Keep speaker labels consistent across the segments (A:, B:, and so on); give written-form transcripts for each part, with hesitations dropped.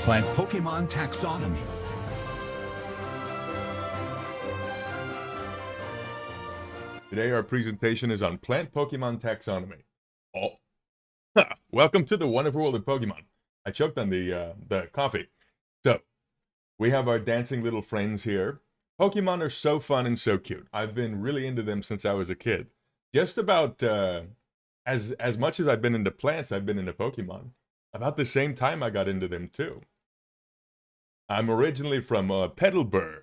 A: Plant Pokemon Taxonomy.
B: Today our presentation is on plant Pokemon taxonomy. Oh, welcome to the wonderful world of Pokemon. I choked on the coffee. So, we have our dancing little friends here. Pokemon are so fun and so cute. I've been really into them since I was a kid. Just about as much as I've been into plants, I've been into Pokemon. About the same time I got into them too. I'm originally from Petalburg.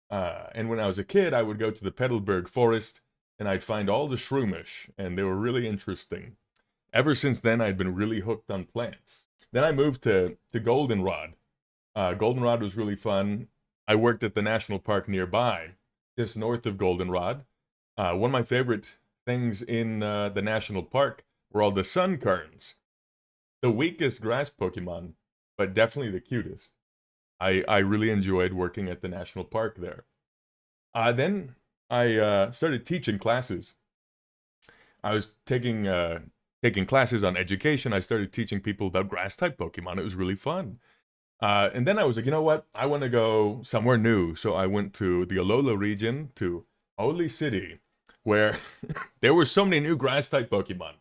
B: And when I was a kid, I would go to the Petalburg forest and I'd find all the Shroomish, and they were really interesting. Ever since then, I'd been really hooked on plants. Then I moved to Goldenrod. Goldenrod was really fun. I worked at the national park nearby, just north of Goldenrod. One of my favorite things in the national park were all the Sunkerns. The weakest grass Pokemon, but definitely the cutest. I really enjoyed working at the national park there. Then I started teaching classes. I was taking classes on education. I started teaching people about grass-type Pokemon. It was really fun. And then I was like, you know what? I want to go somewhere new. So I went to the Alola region, to Holy City, where there were so many new grass-type Pokemon.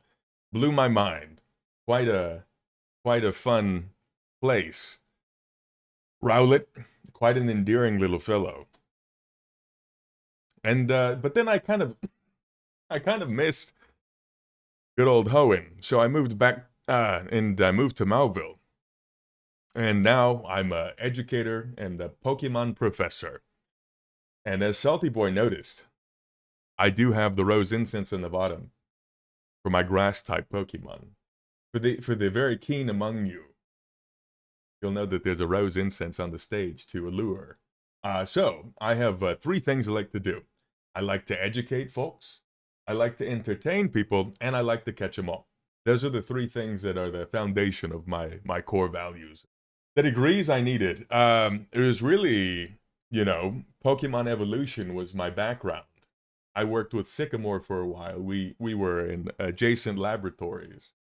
B: Blew my mind. Quite a fun place. Rowlet, quite an endearing little fellow. And but then I kind of missed good old Hoenn, so I moved back and I moved to Mauville. And now I'm an educator and a Pokemon professor. And as Salty Boy noticed, I do have the rose incense in the bottom for my grass-type Pokemon. For the very keen among you, you'll know that there's a rose incense on the stage to allure. So, I have three things I like to do. I like to educate folks, I like to entertain people, and I like to catch them all. Those are the three things that are the foundation of my core values. The degrees I needed, it was really, Pokemon evolution was my background. I worked with Sycamore for a while. We were in adjacent laboratories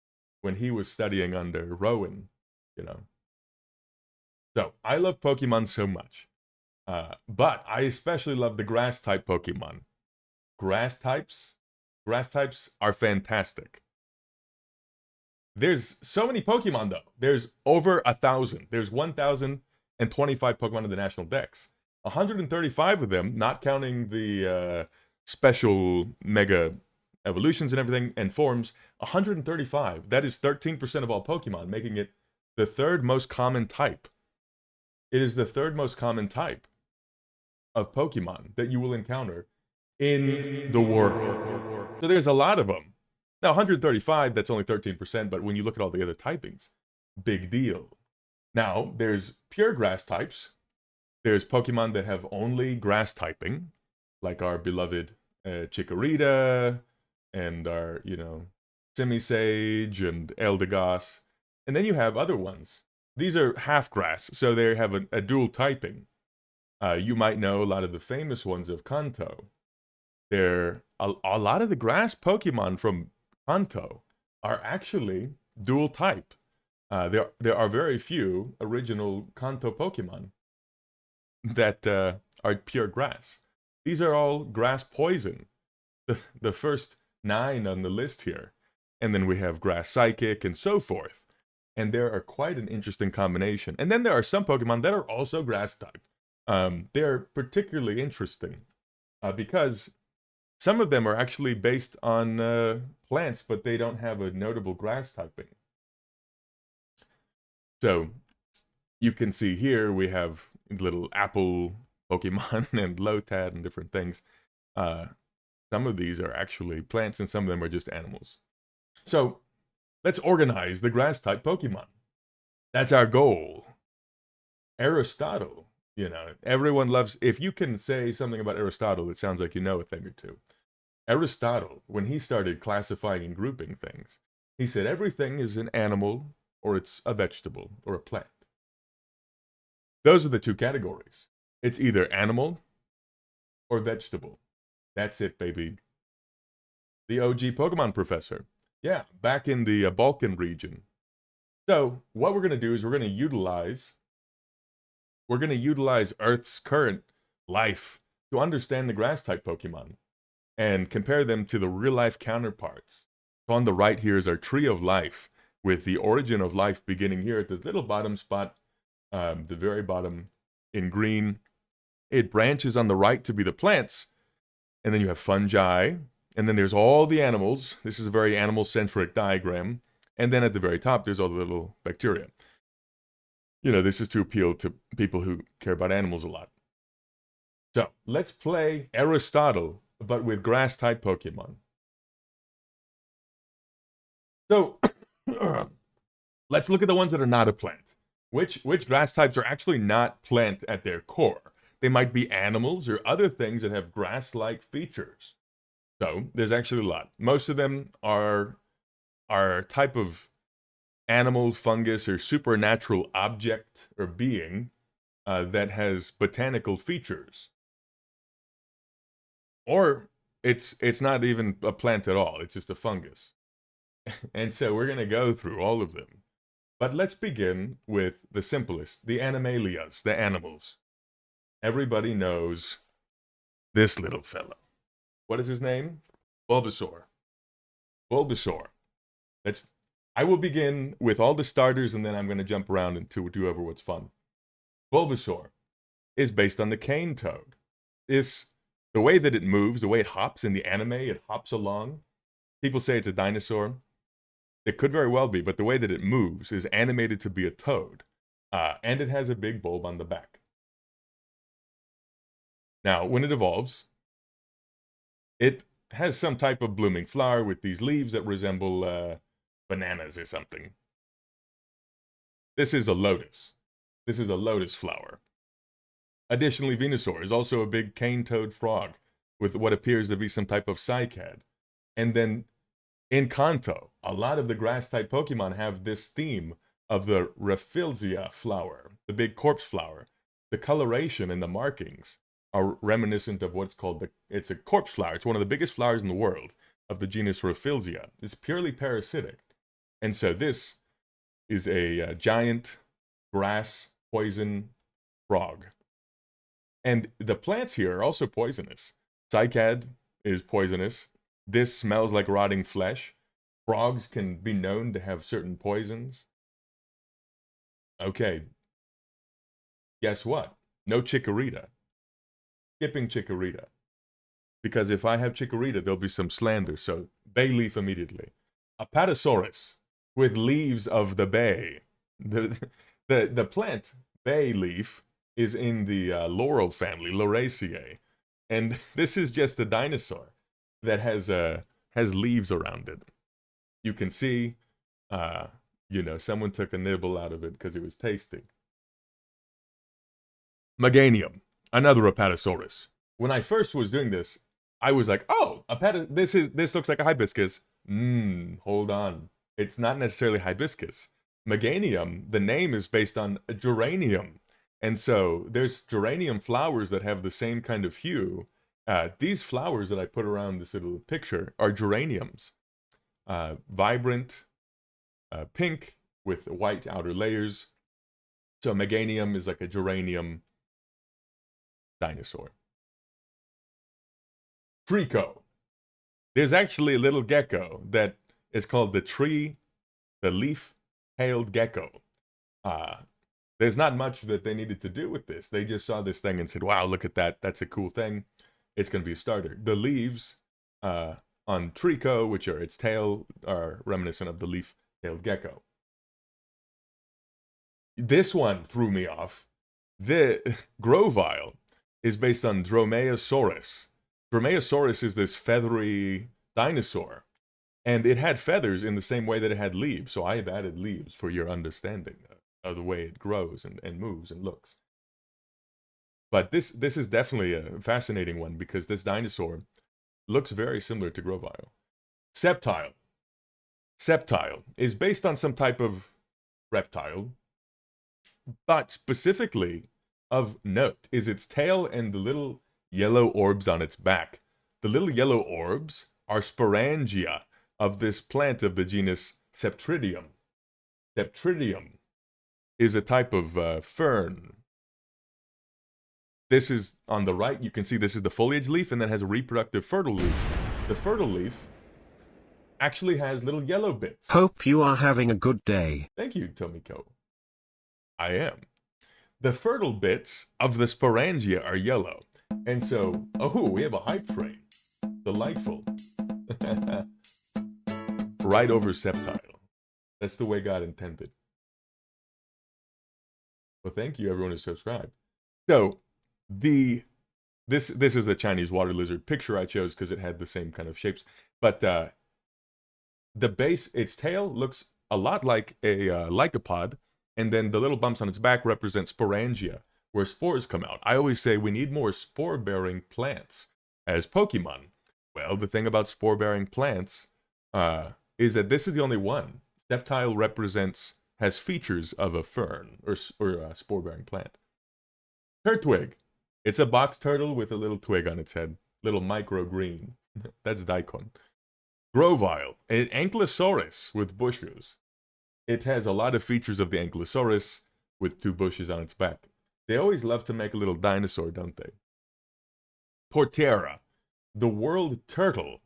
B: when he was studying under Rowan, So, I love Pokemon so much. But I especially love the grass-type Pokemon. Grass types are fantastic. There's so many Pokemon, though. There's over 1,000. There's 1,025 Pokemon in the National Dex. 135 of them, not counting the special Mega Evolutions and everything, and forms, 135. That is 13% of all Pokemon, making it the third most common type. It is the third most common type of Pokemon that you will encounter in the world. So there's a lot of them. Now, 135, that's only 13%, but when you look at all the other typings, big deal. Now, there's pure grass types. There's Pokemon that have only grass typing, like our beloved Chikorita, and our, Simisage, and Eldegoss. And then you have other ones. These are half grass, so they have a dual typing. You might know a lot of the famous ones of Kanto. A lot of the grass Pokemon from Kanto are actually dual type. There are very few original Kanto Pokemon that are pure grass. These are all grass poison. The first 9 on the list here. And then we have grass psychic and so forth. And there are quite an interesting combination. And then there are some Pokemon that are also grass type. They're particularly interesting because some of them are actually based on plants, but they don't have a notable grass typing. So you can see here we have little apple Pokemon and Lotad and different things. Some of these are actually plants and some of them are just animals. So let's organize the grass-type Pokemon. That's our goal. Aristotle, everyone loves... If you can say something about Aristotle, it sounds like you know a thing or two. Aristotle, when he started classifying and grouping things, he said everything is an animal, or it's a vegetable, or a plant. Those are the two categories. It's either animal or vegetable. That's it, baby. The OG Pokemon professor. Yeah, back in the Balkan region. So what we're going to do is we're going to utilize Earth's current life to understand the grass type Pokemon and compare them to the real life counterparts. So on the right here is our tree of life, with the origin of life beginning here at this little bottom spot, the very bottom in green. It branches on the right to be the plants, and then you have fungi, and then there's all the animals. This is a very animal-centric diagram. And then at the very top, there's all the little bacteria. You know, this is to appeal to people who care about animals a lot. So let's play Aristotle, but with grass-type Pokemon. So let's look at the ones that are not a plant. Which grass types are actually not plant at their core? They might be animals or other things that have grass-like features. So there's actually a lot. Most of them are type of animal, fungus, or supernatural object or being that has botanical features. Or it's not even a plant at all. It's just a fungus. And so we're going to go through all of them. But let's begin with the simplest, the animalias, the animals. Everybody knows this little fellow. What is his name? Bulbasaur. Bulbasaur. I will begin with all the starters, and then I'm going to jump around and do over what's fun. Bulbasaur is based on the cane toad. The way that it moves, the way it hops in the anime, it hops along. People say it's a dinosaur. It could very well be, but the way that it moves is animated to be a toad. And it has a big bulb on the back. Now, when it evolves, it has some type of blooming flower with these leaves that resemble bananas or something. This is a lotus. This is a lotus flower. Additionally, Venusaur is also a big cane toad frog with what appears to be some type of cycad. And then in Kanto, a lot of the grass-type Pokemon have this theme of the Rafflesia flower, the big corpse flower. The coloration and the markings are reminiscent of what's called it's a corpse flower. It's one of the biggest flowers in the world of the genus Rafflesia. It's purely parasitic. And so this is a giant grass poison frog. And the plants here are also poisonous. Cycad is poisonous. This smells like rotting flesh. Frogs can be known to have certain poisons. Okay. Guess what? No Chikorita. Skipping Chikorita. Because if I have Chikorita, there'll be some slander. So, bay leaf immediately. Apatosaurus with leaves of the bay. The plant bay leaf is in the laurel family, Lauraceae. And this is just a dinosaur that has leaves around it. You can see, someone took a nibble out of it because it was tasty. Meganium, another Apatosaurus. When I first was doing this, I was like, oh, this looks like a hibiscus. Hold on. It's not necessarily hibiscus. Meganium, the name is based on a geranium. And so there's geranium flowers that have the same kind of hue. These flowers that I put around this little picture are geraniums. Vibrant pink with white outer layers. So Meganium is like a geranium dinosaur. Trico. There's actually a little gecko that is called the leaf-tailed gecko. There's not much that they needed to do with this. They just saw this thing and said, wow, look at that. That's a cool thing. It's going to be a starter. The leaves on Trico, which are its tail, are reminiscent of the leaf-tailed gecko. This one threw me off. The Grovyle is based on Dromaeosaurus. Dromaeosaurus is this feathery dinosaur. And it had feathers in the same way that it had leaves. So I have added leaves for your understanding of the way it grows and moves and looks. But this is definitely a fascinating one because this dinosaur looks very similar to Grovyle. Sceptile. Sceptile is based on some type of reptile, but specifically of note is its tail and the little yellow orbs on its back. The little yellow orbs are sporangia of this plant of the genus Septridium. Septridium is a type of fern. This is on the right. You can see this is the foliage leaf, and then has a reproductive fertile leaf. The fertile leaf actually has little yellow bits.
C: Hope you are having a good day.
B: Thank you, Tomiko. I am. The fertile bits of the sporangia are yellow. And so, oh, we have a hype train. Delightful. Right over septile. That's the way God intended. Well, thank you everyone who subscribed. So, this is a Chinese water lizard picture I chose because it had the same kind of shapes. But the base, its tail looks a lot like a lycopod, and then the little bumps on its back represent sporangia, where spores come out. I always say we need more spore-bearing plants as Pokemon. Well, the thing about spore-bearing plants is that this is the only one. Septile has features of a fern or a spore-bearing plant. Turtwig. It's a box turtle with a little twig on its head. Little micro-green. That's daikon. Grovile. An ankylosaurus with bushes. It has a lot of features of the ankylosaurus with 2 bushes on its back. They always love to make a little dinosaur, don't they? Portera. The world turtle.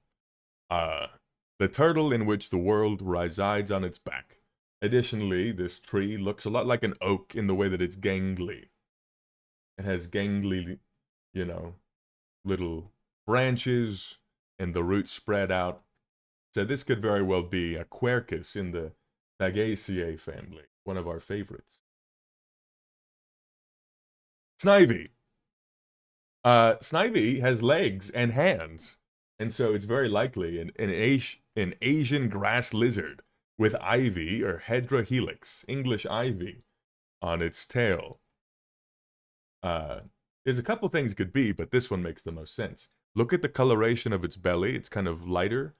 B: The turtle in which the world resides on its back. Additionally, this tree looks a lot like an oak in the way that it's gangly. It has gangly, little branches, and the roots spread out. So this could very well be a Quercus in the Fagaceae family, one of our favorites. Snivy. Snivy has legs and hands, and so it's very likely an Asian grass lizard with ivy or hedrahelix, English ivy, on its tail. There's a couple things it could be, but this one makes the most sense. Look at the coloration of its belly. It's kind of lighter.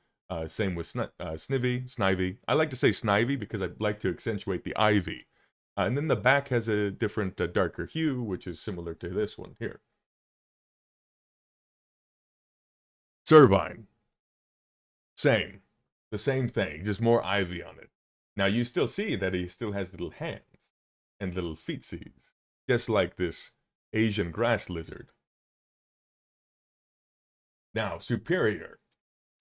B: Same with Snivy. I like to say Snivy because I like to accentuate the ivy. And then the back has a different, darker hue, which is similar to this one here. Cervine. Same. The same thing, just more ivy on it. Now you still see that he still has little hands and little feetsies, just like this Asian grass lizard. Now, Superior.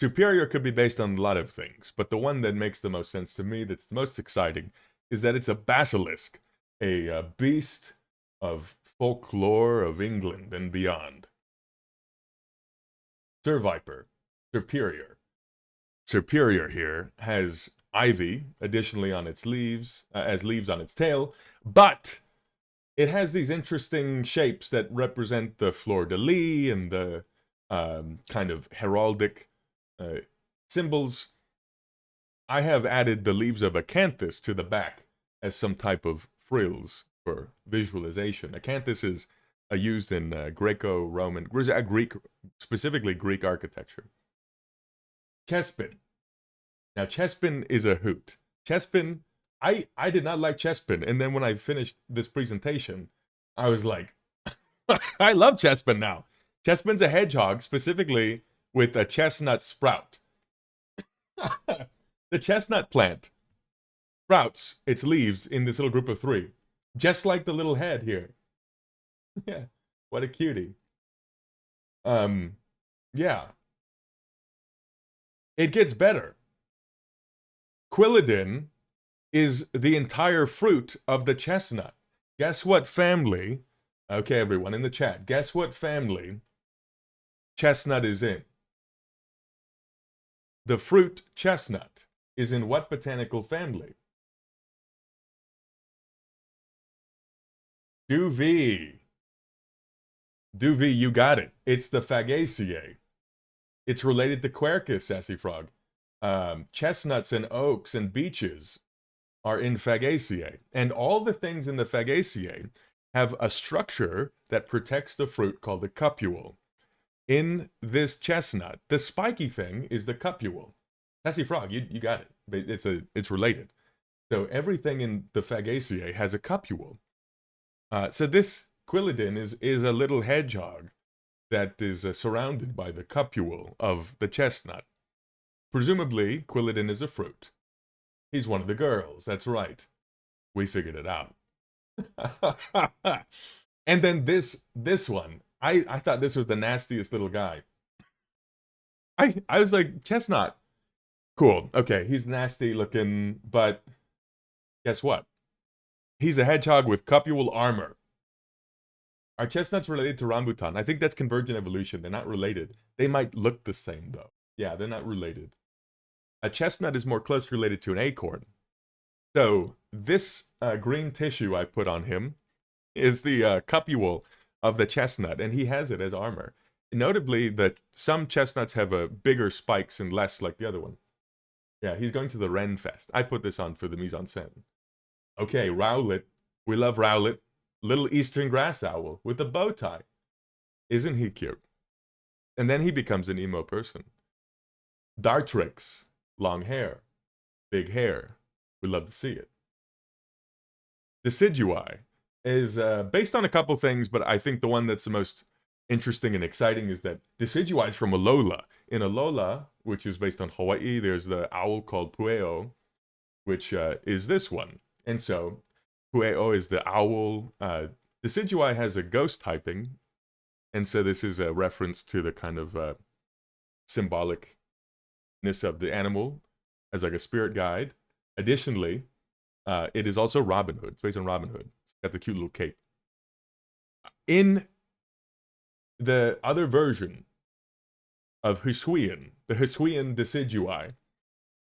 B: Superior could be based on a lot of things, but the one that makes the most sense to me, that's the most exciting, is that it's a basilisk, a beast of folklore of England and beyond. Surviper. Superior. Superior here has ivy, additionally on its leaves, as leaves on its tail, but it has these interesting shapes that represent the fleur-de-lis and the kind of heraldic symbols. I have added the leaves of acanthus to the back as some type of frills for visualization. Acanthus is used in Greco-Roman, Greek, specifically Greek architecture. Chespin. Now, Chespin is a hoot. Chespin, I did not like Chespin, and then when I finished this presentation, I was like, I love Chespin now. Chespin's a hedgehog, specifically with a chestnut sprout. The chestnut plant sprouts its leaves in this little group of 3, just like the little head here. Yeah, what a cutie. Yeah. It gets better. Quilladin is the entire fruit of the chestnut. Guess what family? Okay, everyone in the chat, guess what family chestnut is in? The fruit chestnut is in what botanical family? Duvee. Duvee, you got it. It's the Fagaceae. It's related to Quercus, Sassy Frog. Chestnuts and oaks and beeches are in Fagaceae. And all the things in the Fagaceae have a structure that protects the fruit called the cupule. In this chestnut, the spiky thing is the cupule. Sassy Frog, you got it. It's related. So everything in the Fagaceae has a cupule. So this Quilladin is a little hedgehog that is surrounded by the cupule of the chestnut. Presumably, Quilladin is a fruit. He's one of the girls, that's right. We figured it out. And then this one, I thought this was the nastiest little guy. I was like, chestnut, cool, okay, he's nasty looking, but guess what? He's a hedgehog with cupule armor. Are chestnuts related to rambutan? I think that's convergent evolution. They're not related. They might look the same though. Yeah, they're not related. A chestnut is more closely related to an acorn. So this green tissue I put on him is the cupule of the chestnut, and he has it as armor. Notably, that some chestnuts have bigger spikes and less like the other one. Yeah, he's going to the Ren Fest. I put this on for the mise en scène. Okay, Rowlet. We love Rowlet. Little eastern grass owl with a bow tie. Isn't he cute? And then he becomes an emo person. Dartrix. Long hair. Big hair. We love to see it. Decidui is based on a couple things, but I think the one that's the most interesting and exciting is that Decidui is from Alola. In Alola, which is based on Hawaii, there's the owl called Pueo, which is this one. And so Pueo is the owl. Decidui has a ghost typing, and so this is a reference to the kind of symbolicness of the animal as like a spirit guide. Additionally, it is also Robin Hood. It's based on Robin Hood. It's got the cute little cape. In the other version of Hisuian, the Hisuian Decidui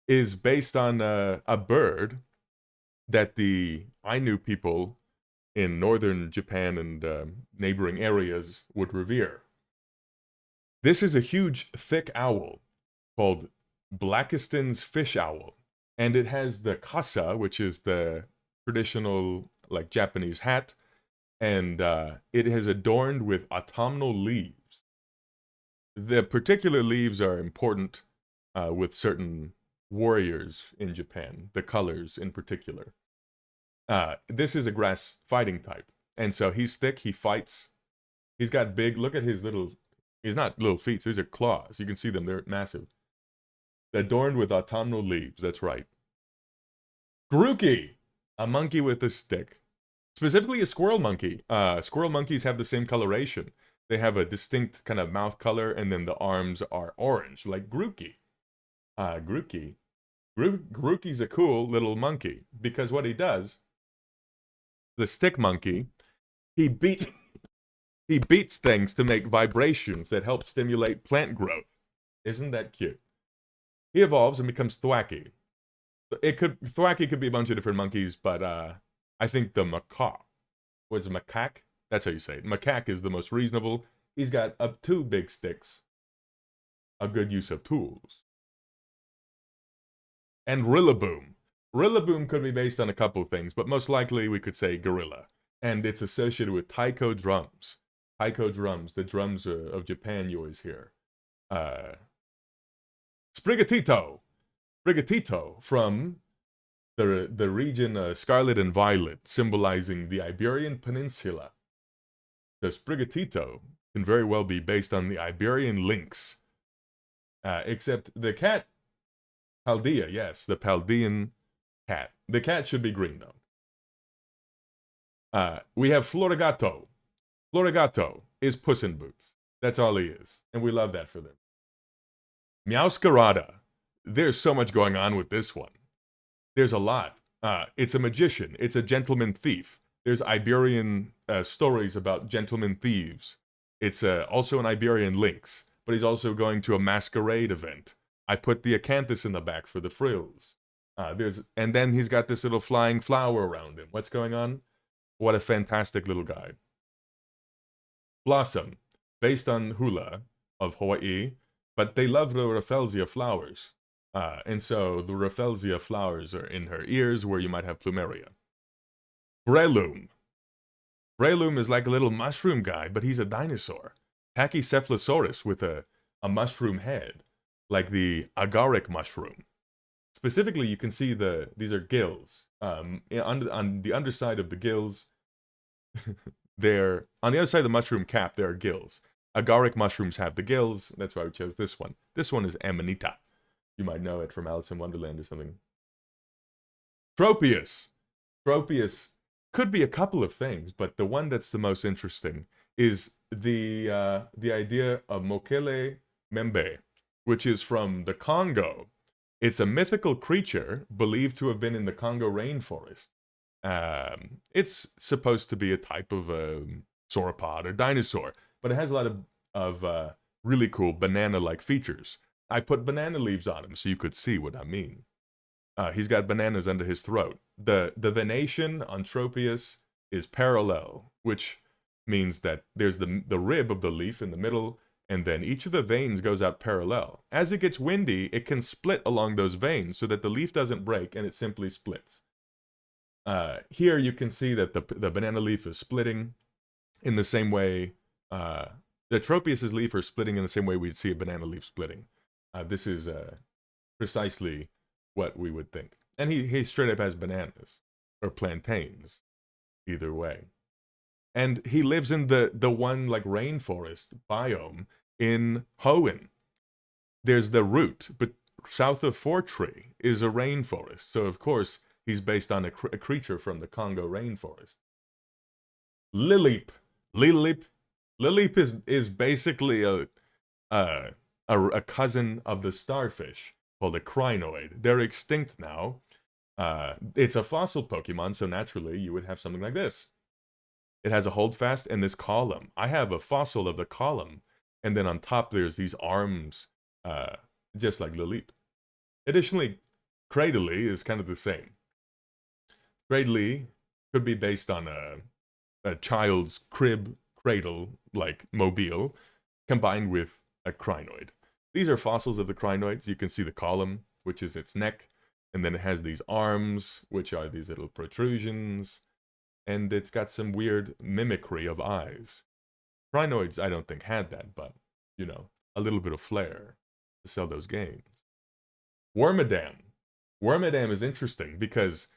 B: is based on a bird that the Ainu people in northern Japan and neighboring areas would revere. This is a huge, thick owl called Blackiston's fish owl, and it has the kasa, which is the traditional like Japanese hat, and it is adorned with autumnal leaves. The particular leaves are important with certain warriors in Japan, the colors in particular. This is a grass fighting type, and so he's thick, he fights. He's got big, look at his little, he's not little feet, these are claws. You can see them, they're massive. Adorned with autumnal leaves, that's right. Grookey, a monkey with a stick. Specifically a squirrel monkey. Squirrel monkeys have the same coloration. They have a distinct kind of mouth color, and then the arms are orange, like Grookey. Grookey's a cool little monkey, because what he does, the stick monkey, he beats things to make vibrations that help stimulate plant growth. Isn't that cute? He evolves and becomes Thwacky. Thwacky could be a bunch of different monkeys, but I think the macaque. What's a macaque? That's how you say it. Macaque is the most reasonable. He's got up 2 big sticks. A good use of tools. And Rillaboom. Rillaboom could be based on a couple things, but most likely we could say gorilla. And it's associated with taiko drums. Taiko drums, the drums of Japan you always hear. Sprigatito. Sprigatito from the region Scarlet and Violet, symbolizing the Iberian Peninsula. So Sprigatito can very well be based on the Iberian lynx. Except the cat, Paldea, yes, the Paldean cat. The cat should be green, though. We have Florigato. Florigato is Puss in Boots. That's all he is. And we love that for them. Meowscarada. There's so much going on with this one. There's a lot. It's a magician. It's a gentleman thief. There's Iberian stories about gentleman thieves. It's also an Iberian lynx, but he's also going to a masquerade event. I put the acanthus in the back for the frills. And then he's got this little flying flower around him. What's going on? What a fantastic little guy. Blossom, based on hula of Hawaii, but they love the Rafflesia flowers. And so the Rafflesia flowers are in her ears where you might have plumeria. Breloom. Breloom is like a little mushroom guy, but he's a dinosaur. Pachycephalosaurus with a mushroom head, like the agaric mushroom. Specifically, you can see these are gills. On the underside of the gills, on the other side of the mushroom cap, there are gills. Agaric mushrooms have the gills. That's why we chose this one. This one is Amanita. You might know it from Alice in Wonderland or something. Tropius. Tropius could be a couple of things, but the one that's the most interesting is the idea of Mokele Membe, which is from the Congo. It's a mythical creature believed to have been in the Congo rainforest. It's supposed to be a type of sauropod or dinosaur, but it has a lot of really cool banana-like features. I put banana leaves on him so you could see what I mean. He's got bananas under his throat. The venation on Tropius is parallel, which means that there's the rib of the leaf in the middle, and then each of the veins goes out parallel. As it gets windy, it can split along those veins so that the leaf doesn't break and it simply splits. Here you can see that the banana leaf is splitting in the same way, the Tropius's leaf are splitting in the same way we'd see a banana leaf splitting. This is precisely what we would think. And he straight up has bananas, or plantains, either way. And he lives in the one like rainforest biome in Hoenn. There's the root, but south of Fortree is a rainforest. So of course he's based on a creature from the Congo rainforest. Lilipe is basically a cousin of the starfish called a crinoid. They're extinct now. It's a fossil Pokemon, so naturally you would have something like this. It has a holdfast and this column. I have a fossil of the column, and then on top there's these arms, just like Lilipe. Additionally, Cradily is kind of the same. Cradily could be based on a child's crib, cradle, like mobile, combined with a crinoid. These are fossils of the crinoids. You can see the column, which is its neck, and then it has these arms, which are these little protrusions, and it's got some weird mimicry of eyes. Crinoids, I don't think, had that, but, you know, a little bit of flair to sell those games. Wormadam. Wormadam is interesting because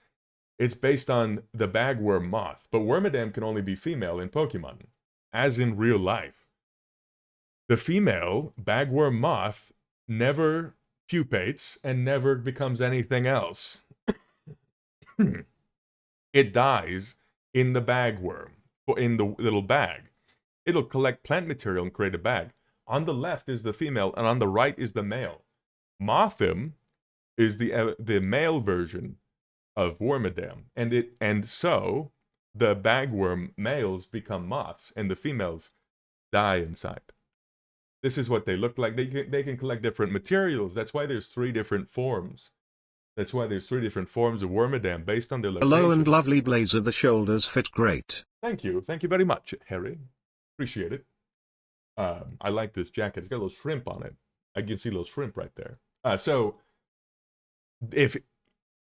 B: it's based on the bagworm moth, but Wormadam can only be female in Pokemon, as in real life. The female bagworm moth never pupates and never becomes anything else. It dies in the bagworm, or in the little bag. It'll collect plant material and create a bag. On the left is the female, and on the right is the male. Mothim is the male version of Wormadam, and so the bagworm males become moths, and the females die inside. This is what they look like. They can collect different materials. That's why there's 3 different forms. That's why there's 3 different forms of Wormadam based on their location.
C: Hello and lovely blazer. The shoulders fit great.
B: Thank you. Thank you very much, Harry. Appreciate it. I like this jacket. It's got a little shrimp on it. I can see a little shrimp right there. So, the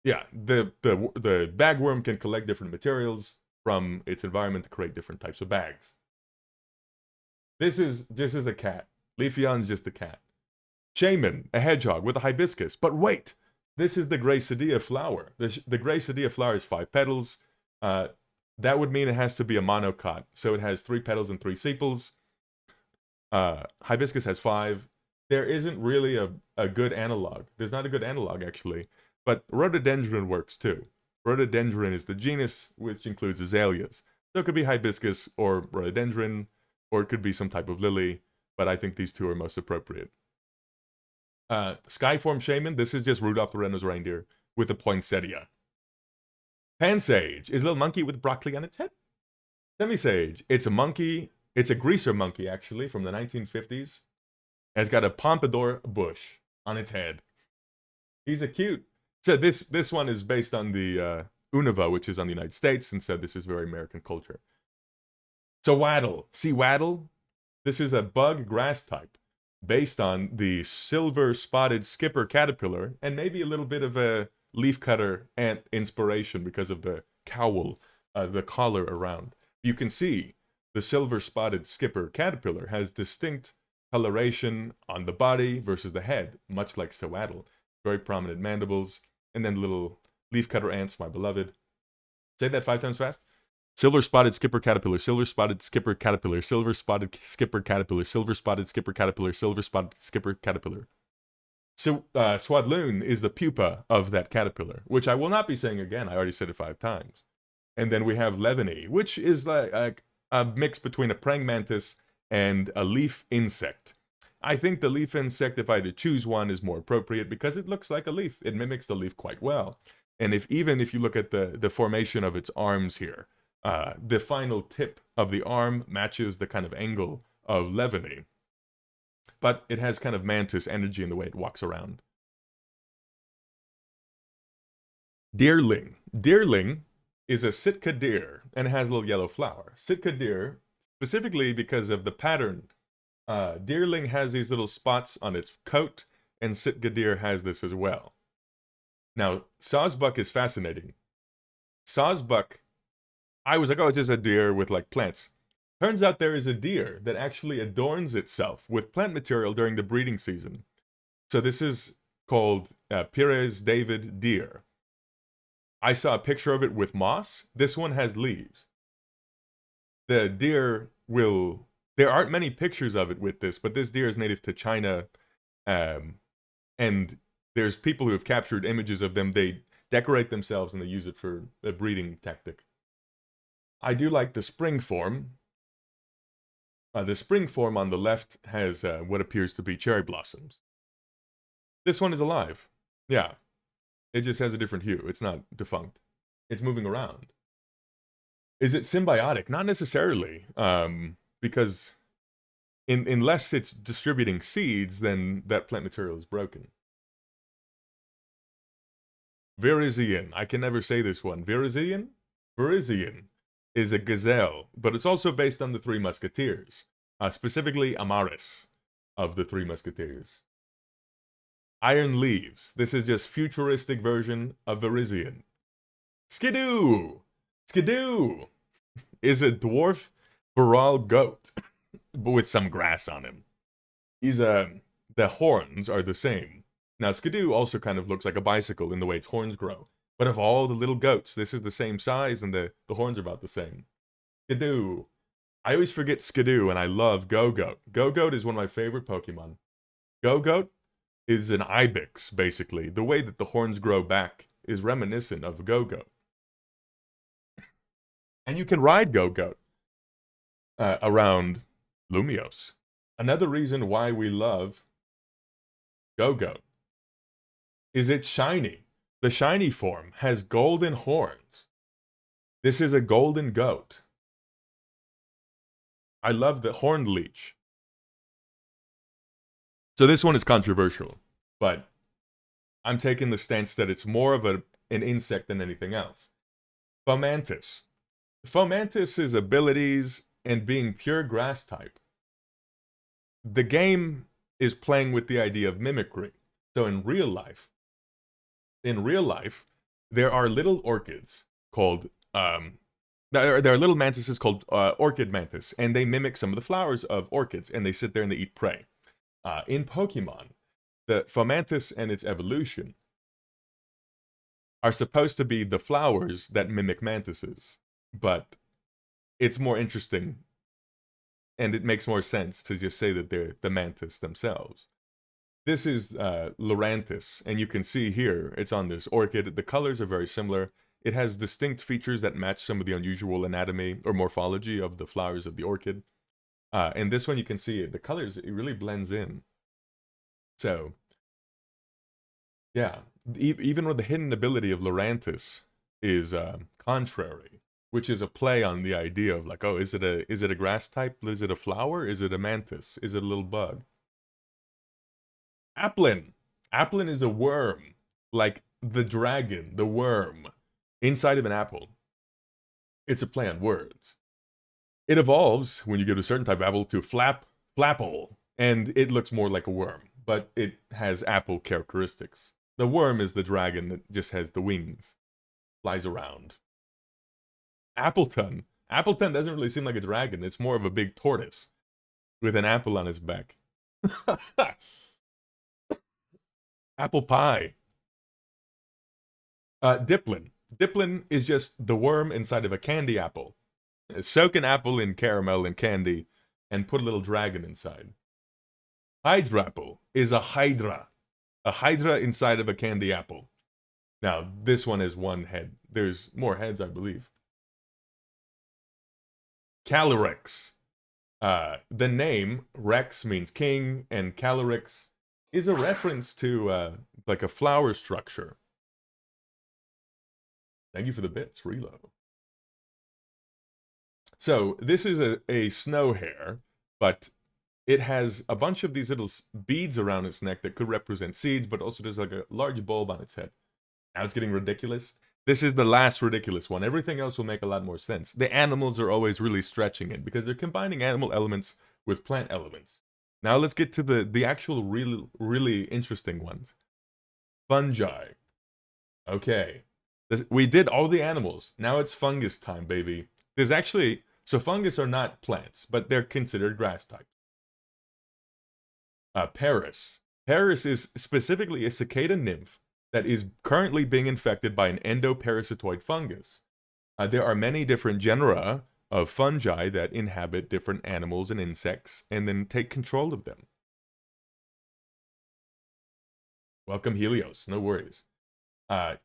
B: bagworm can collect different materials from its environment to create different types of bags. This is a cat. Leafeon's just a cat. Shaman, a hedgehog with a hibiscus. But wait, this is the Gracidia flower. The Gracidia flower is 5 petals. That would mean it has to be a monocot. So it has 3 petals and 3 sepals. Hibiscus has 5. There isn't really a good analog. There's not a good analog, actually. But rhododendron works, too. Rhododendron is the genus, which includes azaleas. So it could be hibiscus or rhododendron, or it could be some type of lily, but I think these 2 are most appropriate. Skyform Shaman, this is just Rudolph the Red-Nosed Reindeer with a poinsettia. Pansage is a little monkey with broccoli on its head. Semisage, it's a monkey, it's a greaser monkey, actually, from the 1950s. And it's got a pompadour bush on its head. He's a cute. So this one is based on the Unova, which is on the United States, and so this is very American culture. So Waddle. See Waddle? This is a bug grass type based on the silver spotted skipper caterpillar and maybe a little bit of a leafcutter ant inspiration because of the cowl, the collar around. You can see the silver spotted skipper caterpillar has distinct coloration on the body versus the head, much like Sewaddle. Very prominent mandibles, and then little leafcutter ants, my beloved. Say that 5 times fast. Silver spotted skipper caterpillar, silver spotted skipper caterpillar, silver spotted skipper caterpillar, silver spotted skipper caterpillar, silver spotted skipper caterpillar. So Swadloon is the pupa of that caterpillar, which I will not be saying again. I already said it 5 times. And then we have Levany, which is like a mix between a praying mantis and a leaf insect. I think the leaf insect, if I had to choose one, is more appropriate because it looks like a leaf. It mimics the leaf quite well. And even if you look at the formation of its arms here, the final tip of the arm matches the kind of angle of Levany. But it has kind of mantis energy in the way it walks around. Deerling. Deerling is a Sitka deer, and it has a little yellow flower. Sitka deer, specifically because of the pattern. Deerling has these little spots on its coat, and Sitka deer has this as well. Now, sawsbuck is fascinating. Sawsbuck, I was like, oh, it's just a deer with like plants. Turns out there is a deer that actually adorns itself with plant material during the breeding season. So this is called Pires David deer. I saw a picture of it with moss. This one has leaves. The deer will... There aren't many pictures of it with this, but this deer is native to China. And there's people who have captured images of them. They decorate themselves and they use it for a breeding tactic. I do like the spring form. The spring form on the left has what appears to be cherry blossoms. This one is alive. Yeah. It just has a different hue. It's not defunct. It's moving around. Is it symbiotic? Not necessarily. Because unless it's distributing seeds, then that plant material is broken. Virizian. I can never say this one. Virizian? Virizian is a gazelle, but it's also based on the Three Musketeers. Specifically, Amaris of the Three Musketeers. Iron Leaves. This is just futuristic version of Virizian. Skidoo! Skidoo is a dwarf Baral goat, but with some grass on him. The horns are the same. Now, Skidoo also kind of looks like a bicycle in the way its horns grow. But of all the little goats, this is the same size and the horns are about the same. Skidoo. I always forget Skidoo and I love Go-Goat. Go-Goat is one of my favorite Pokemon. Go-Goat is an ibex, basically. The way that the horns grow back is reminiscent of a Go-Goat. And you can ride Go-Goat around Lumios. Another reason why we love Go-Goat is it's shiny. The shiny form has golden horns. This is a golden goat. I love the horned leech. So this one is controversial, but I'm taking the stance that it's more of an insect than anything else. Fomantis. Fomantis' abilities and being pure grass type. The game is playing with the idea of mimicry. So in real life, there are little orchids called, there are little mantises called orchid mantis, and they mimic some of the flowers of orchids, and they sit there and they eat prey. In Pokemon, the Fomantis and its evolution are supposed to be the flowers that mimic mantises, but it's more interesting, and it makes more sense to just say that they're the mantis themselves. This is Lorantis, and you can see here, it's on this orchid. The colors are very similar. It has distinct features that match some of the unusual anatomy or morphology of the flowers of the orchid. And this one you can see the colors, it really blends in. So, yeah, even with the hidden ability of Lorantis is contrary, which is a play on the idea of like, oh, is it a grass type? Is it a flower? Is it a mantis? Is it a little bug? Applin. Applin is a worm, like the dragon, the worm, inside of an apple. It's a play on words. It evolves, when you get a certain type of apple, to flapple, and it looks more like a worm, but it has apple characteristics. The worm is the dragon that just has the wings, flies around. Appleton. Appleton doesn't really seem like a dragon. It's more of a big tortoise with an apple on his back. Apple pie. Diplin. Diplin is just the worm inside of a candy apple. Soak an apple in caramel and candy and put a little dragon inside. Hydrapple is a hydra. A hydra inside of a candy apple. Now, this one has one head. There's more heads, I believe. Calyrex. The name Rex means king, and Calyrex is a reference to like a flower structure. Thank you for the bits, Reload. So this is a snow hare, but it has a bunch of these little beads around its neck that could represent seeds, but also there's like a large bulb on its head. Now it's getting ridiculous. This is the last ridiculous one. Everything else will make a lot more sense. The animals are always really stretching it because they're combining animal elements with plant elements. Now let's get to the actual really interesting ones. Fungi. Okay. We did all the animals. Now it's fungus time, baby. There's actually... So fungus are not plants, but they're considered grass type. Paris. Paris is specifically a cicada nymph that is currently being infected by an endoparasitoid fungus. There are many different genera of fungi that inhabit different animals and insects and then take control of them. Welcome, Helios. No worries.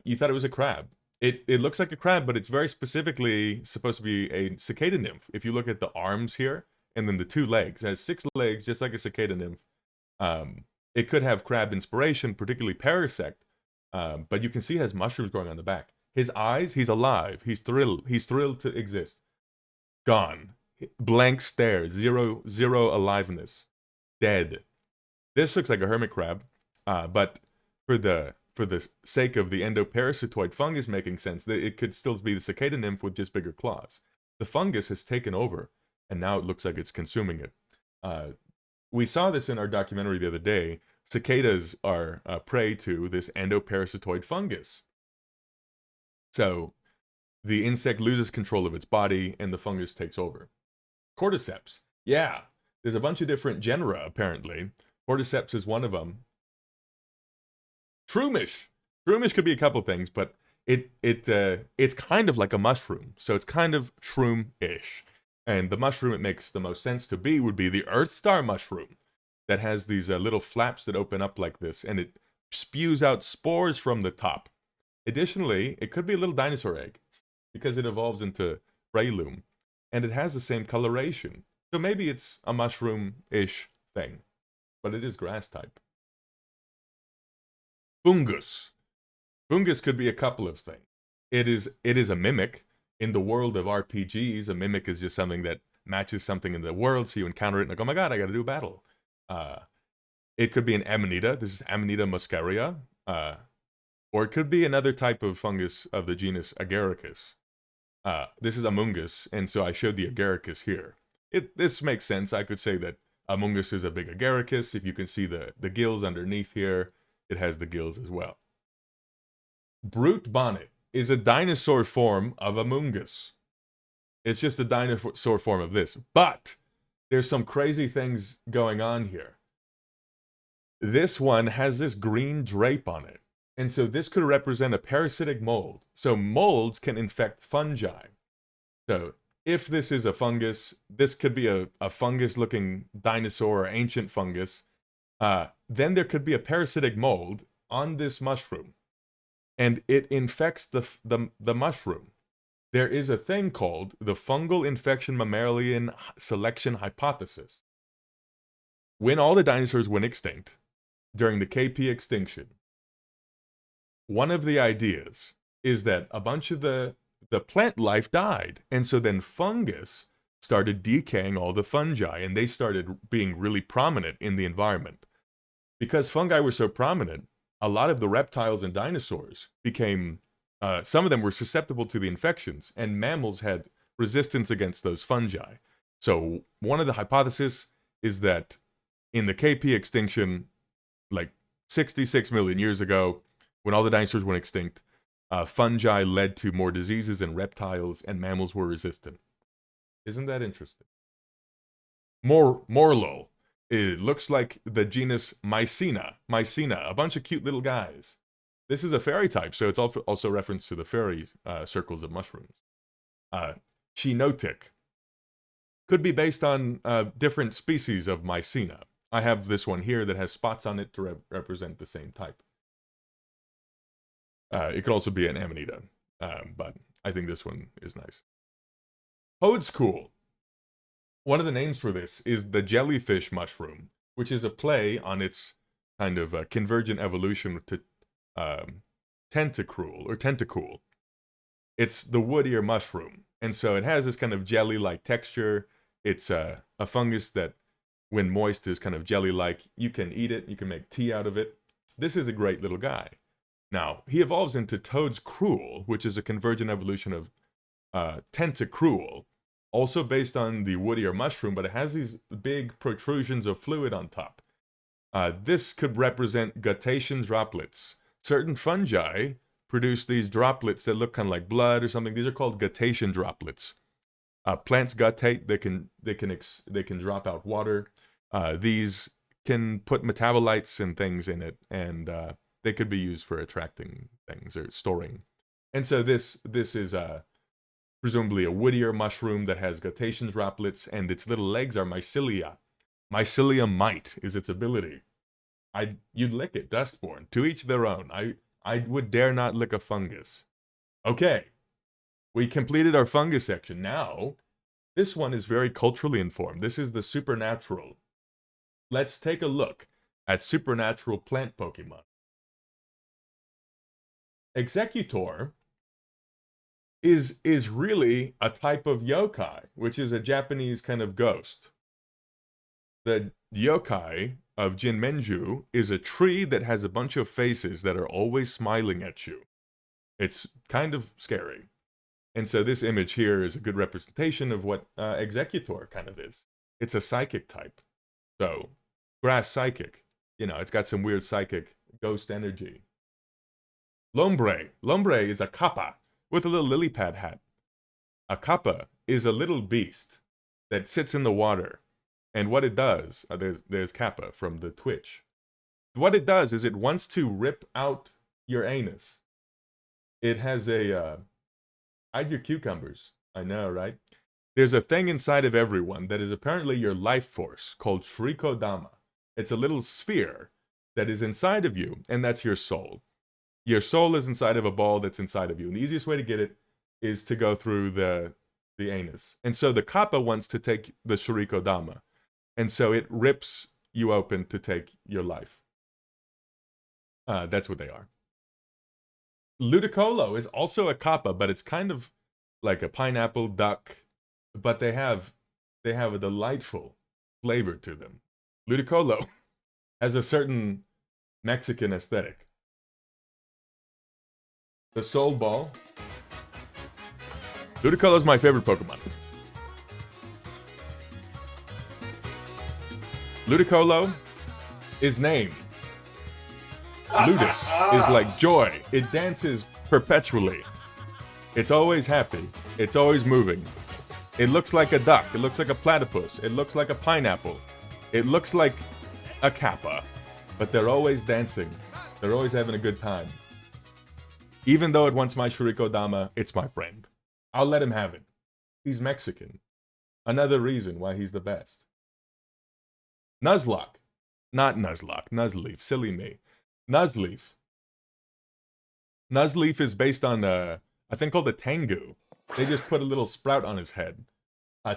B: You thought it was a crab. It looks like a crab, but it's very specifically supposed to be a cicada nymph. If you look at the arms here, and then the 2 legs, it has 6 legs, just like a cicada nymph. It could have crab inspiration, particularly parasect, but you can see it has mushrooms growing on the back. His eyes, he's alive. He's thrilled to exist. Gone. Blank stare. Zero aliveness. Dead. This looks like a hermit crab, but for the sake of the endoparasitoid fungus making sense, that it could still be the cicada nymph with just bigger claws. The fungus has taken over, and now it looks like it's consuming it. We saw this in our documentary the other day. Cicadas are prey to this endoparasitoid fungus. So the insect loses control of its body, and the fungus takes over. Cordyceps. Yeah, there's a bunch of different genera, apparently. Cordyceps is one of them. Shroomish. Shroomish could be a couple things, but it's kind of like a mushroom, so it's kind of shroom-ish. And the mushroom it makes the most sense to be would be the Earth Star mushroom that has these little flaps that open up like this, and it spews out spores from the top. Additionally, it could be a little dinosaur egg because it evolves into Breloom, and it has the same coloration. So maybe it's a mushroom-ish thing, but it is grass type. Fungus. Fungus could be a couple of things. It is a mimic. In the world of RPGs, a mimic is just something that matches something in the world, so you encounter it and like, oh my god, I gotta do a battle. It could be an Amanita. This is Amanita muscaria. Or it could be another type of fungus of the genus Agaricus. This is Amungus, and so I showed the Agaricus here. This makes sense. I could say that Amungus is a big Agaricus. If you can see the gills underneath here, it has the gills as well. Brute bonnet is a dinosaur form of Amungus. It's just a dinosaur form of this. But there's some crazy things going on here. This one has this green drape on it. And so this could represent a parasitic mold. So molds can infect fungi. So if this is a fungus, this could be a fungus-looking dinosaur or ancient fungus. Then there could be a parasitic mold on this mushroom, and it infects the mushroom. There is a thing called the fungal infection mammalian selection hypothesis. When all the dinosaurs went extinct, during the KP extinction, one of the ideas is that a bunch of the plant life died, and so then fungus started decaying all the fungi, and they started being really prominent in the environment. Because fungi were so prominent, a lot of the reptiles and dinosaurs became, some of them were susceptible to the infections, and mammals had resistance against those fungi. So one of the hypotheses is that in the KP extinction, like 66 million years ago, when all the dinosaurs went extinct, fungi led to more diseases in reptiles, and mammals were resistant. Isn't that interesting? Morlo. It looks like the genus Mycena, a bunch of cute little guys. This is a fairy type, so it's also reference to the fairy circles of mushrooms. Chinotic. Could be based on different species of Mycena. I have this one here that has spots on it to represent the same type. It could also be an Amanita, but I think this one is nice. Hode's cool. One of the names for this is the jellyfish mushroom, which is a play on its kind of convergent evolution to tentacruel or tentacool. It's the woodier mushroom, and so it has this kind of jelly-like texture. It's a fungus that, when moist, is kind of jelly-like. You can eat it. You can make tea out of it. This is a great little guy. Now, he evolves into Toad's cruel, which is a convergent evolution of tentacruel, also based on the woodier mushroom, but it has these big protrusions of fluid on top. This could represent guttation droplets. Certain fungi produce these droplets that look kind of like blood or something. These are called guttation droplets. Plants guttate. They can drop out water. These can put metabolites and things in it, and they could be used for attracting things or storing. And so this is presumably a woodier mushroom that has guttation droplets, and its little legs are mycelia. Mycelia might is its ability. You'd lick it, Duskborn. To each their own. I would dare not lick a fungus. Okay, we completed our fungus section. Now, this one is very culturally informed. This is the supernatural. Let's take a look at supernatural plant Pokemon. Executor is really a type of yokai, which is a Japanese kind of ghost. The yokai of Jinmenju is a tree that has a bunch of faces that are always smiling at you. It's kind of scary. And so this image here is a good representation of what Executor kind of is. It's a psychic type. So, grass psychic. You know, it's got some weird psychic ghost energy. Lombre. Lombre is a kappa with a little lily pad hat. A kappa is a little beast that sits in the water. And what it does, there's Kappa from the Twitch. What it does is it wants to rip out your anus. It has hide your cucumbers. I know, right? There's a thing inside of everyone that is apparently your life force called Shriko-dama. It's a little sphere that is inside of you, and that's your soul. Your soul is inside of a ball that's inside of you. And the easiest way to get it is to go through the anus. And so the Kappa wants to take the Shriko-dama. And so it rips you open to take your life. That's what they are. Ludicolo is also a kappa, but it's kind of like a pineapple duck. But they have a delightful flavor to them. Ludicolo has a certain Mexican aesthetic. The Soul Ball. Ludicolo is my favorite Pokemon. Ludicolo is named. Ludus is like joy. It dances perpetually. It's always happy. It's always moving. It looks like a duck. It looks like a platypus. It looks like a pineapple. It looks like a kappa. But they're always dancing. They're always having a good time. Even though it wants my Shriko-dama, it's my friend. I'll let him have it. He's Mexican. Another reason why he's the best. Nuzlocke. Not Nuzlocke. Nuzleaf. Silly me. Nuzleaf. Nuzleaf is based on a thing called a Tengu. They just put a little sprout on his head.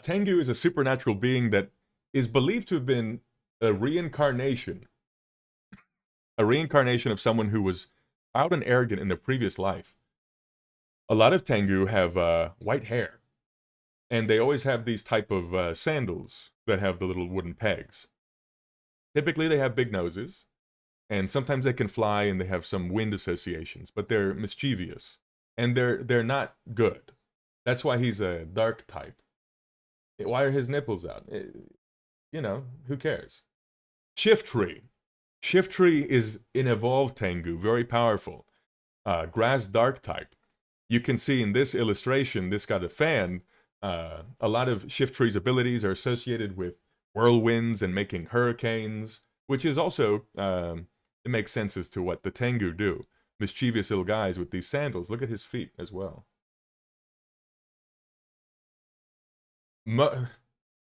B: Tengu is a supernatural being that is believed to have been a reincarnation. A reincarnation of someone who was proud and arrogant in their previous life. A lot of Tengu have white hair. And they always have these type of sandals that have the little wooden pegs. Typically, they have big noses, and sometimes they can fly, and they have some wind associations, but they're mischievous, and they're not good. That's why he's a dark type. Why are his nipples out? You know, who cares? Shiftry. Shiftry is an evolved Tengu, very powerful. Grass dark type. You can see in this illustration, this got a fan. A lot of Shiftry's abilities are associated with whirlwinds and making hurricanes, which is also, it makes sense as to what the Tengu do. Mischievous little guys with these sandals. Look at his feet as well.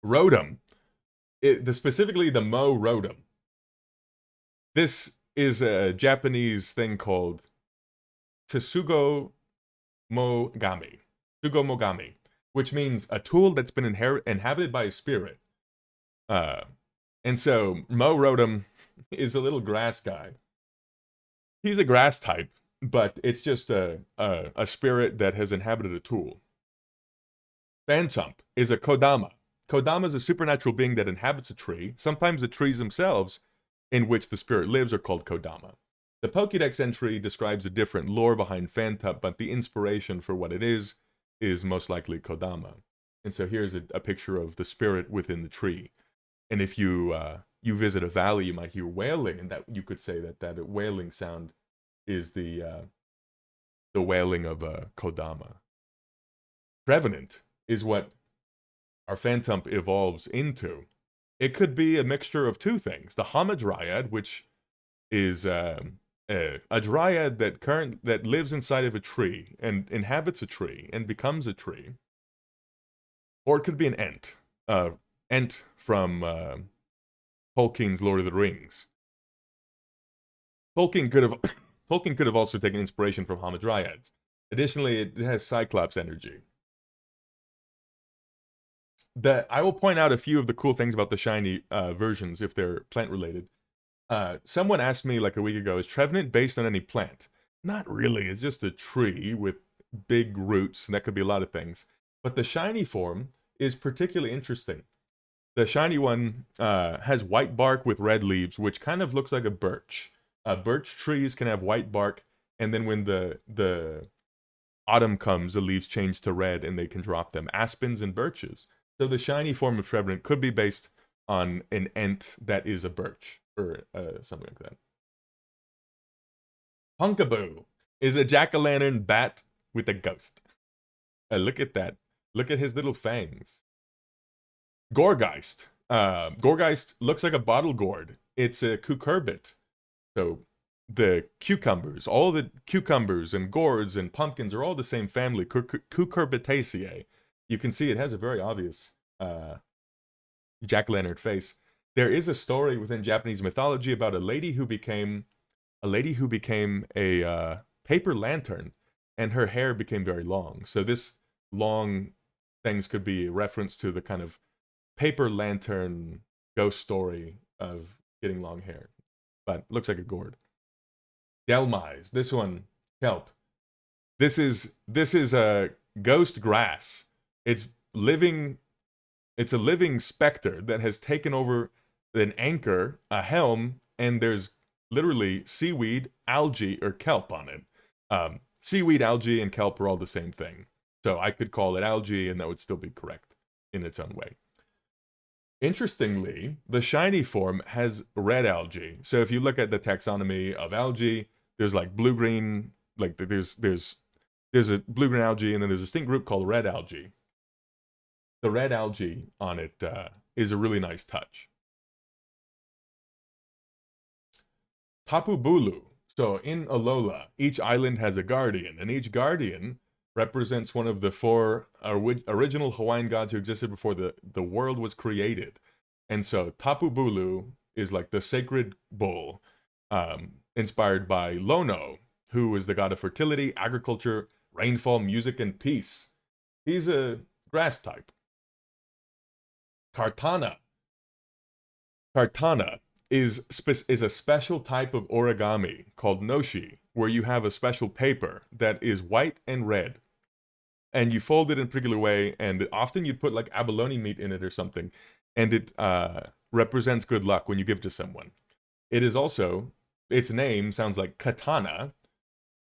B: Rotom. Specifically the Mo Rotom. This is a Japanese thing called Tsugo Mogami. Tsugo Mogami, which means a tool that's been inhabited by a spirit. And so Mo Rotom is a little grass guy. He's a grass type, but it's just a spirit that has inhabited a tool. Phantump is a Kodama. Kodama is a supernatural being that inhabits a tree. Sometimes the trees themselves in which the spirit lives are called Kodama. The Pokédex entry describes a different lore behind Phantump, but the inspiration for what it is most likely Kodama. And so here's a picture of the spirit within the tree. And if you visit a valley, you might hear wailing, and that you could say that wailing sound is the wailing of Kodama. Trevenant is what our Phantump evolves into. It could be a mixture of two things. The Hamadryad, which is a dryad that lives inside of a tree and inhabits a tree and becomes a tree. Or it could be an Ent. Ent from Tolkien's Lord of the Rings. Tolkien could have also taken inspiration from Hamadryads. Additionally, it has Cyclops energy. I will point out a few of the cool things about the shiny versions if they're plant related. Someone asked me like a week ago, is Trevenant based on any plant? Not really. It's just a tree with big roots, and that could be a lot of things. But the shiny form is particularly interesting. The shiny one has white bark with red leaves, which kind of looks like a birch. Birch trees can have white bark, and then when the autumn comes, the leaves change to red, and they can drop them. Aspens and birches. So the shiny form of Trevenant could be based on an Ent that is a birch, or something like that. Punkaboo is a jack-o'-lantern bat with a ghost. Look at that. Look at his little fangs. Gorgeist. Gorgeist looks like a bottle gourd. It's a cucurbit. So the cucumbers, all the cucumbers and gourds and pumpkins are all the same family, Cucurbitaceae. You can see it has a very obvious jack-o'-lantern face. There is a story within Japanese mythology about a lady who became a paper lantern, and her hair became very long. So this long things could be a reference to the kind of paper lantern ghost story of getting long hair. But looks like a gourd. Delmise, this one, kelp. This is a ghost grass. It's a living specter that has taken over an anchor, a helm, and there's literally seaweed, algae, or kelp on it. Seaweed, algae, and kelp are all the same thing. So I could call it algae, and that would still be correct in its own way. Interestingly, the shiny form has red algae. So if you look at the taxonomy of algae, there's like blue-green, like there's a blue-green algae, and then there's a distinct group called red algae. The red algae on it is a really nice touch. Tapu Bulu. So in Alola, each island has a guardian, and each guardian represents one of the 4 original Hawaiian gods who existed before the world was created. And so Tapu Bulu is like the sacred bull, inspired by Lono, who is the god of fertility, agriculture, rainfall, music, and peace. He's a grass type. Kartana. Kartana is a special type of origami called noshi, where you have a special paper that is white and red. And you fold it in a particular way, and often you put like abalone meat in it or something, and it represents good luck when you give it to someone. It is also, its name sounds like katana.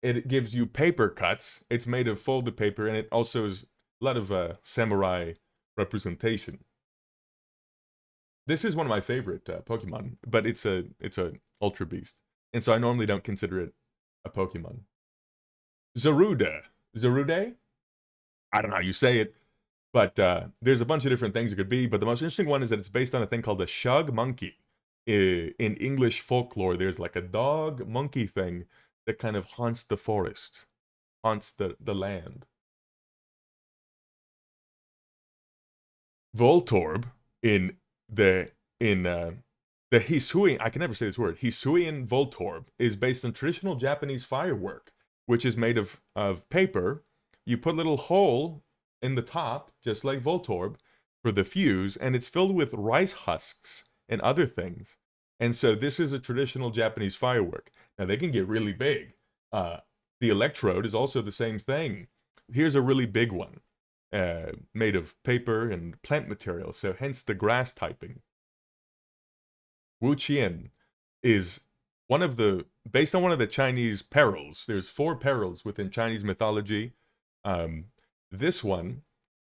B: It gives you paper cuts. It's made of folded paper, and it also is a lot of samurai representation. This is one of my favorite Pokemon, but it's a Ultra Beast, and so I normally don't consider it a Pokemon. Zarude. I don't know how you say it, but there's a bunch of different things it could be, but the most interesting one is that it's based on a thing called the shug monkey. In English folklore, there's like a dog-monkey thing that kind of haunts the forest, haunts the land. Voltorb in the Hisuian, I can never say this word, Hisuian Voltorb is based on traditional Japanese firework, which is made of paper. You put a little hole in the top, just like Voltorb, for the fuse, and it's filled with rice husks and other things. And so this is a traditional Japanese firework. Now they can get really big. The electrode is also the same thing. Here's a really big one, made of paper and plant material, so hence the grass typing. Wu Qian is based on one of the Chinese perils. There's 4 perils within Chinese mythology. This one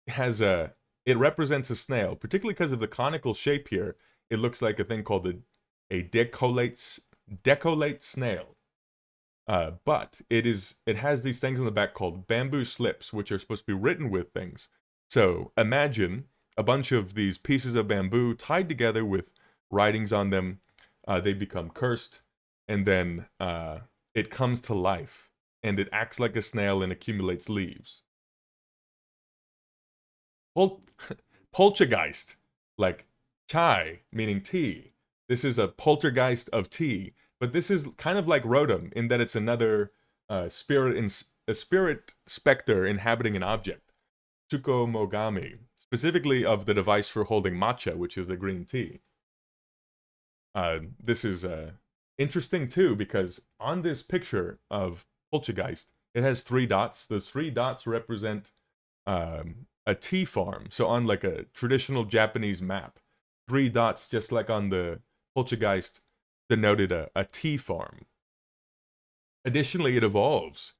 B: it represents a snail, particularly because of the conical shape here. It looks like a thing called a decollate snail. But it has these things on the back called bamboo slips, which are supposed to be written with things. So imagine a bunch of these pieces of bamboo tied together with writings on them. They become cursed, and then it comes to life, and it acts like a snail and accumulates leaves. Poltergeist, like chai, meaning tea. This is a poltergeist of tea, but this is kind of like Rotom in that it's another spirit specter inhabiting an object. Tsukomogami, specifically of the device for holding matcha, which is the green tea. This is interesting too, because on this picture of Poltergeist, it has 3 dots. Those 3 dots represent a tea farm. So on like a traditional Japanese map, 3 dots, just like on the Poltergeist, denoted a tea farm. Additionally, it evolves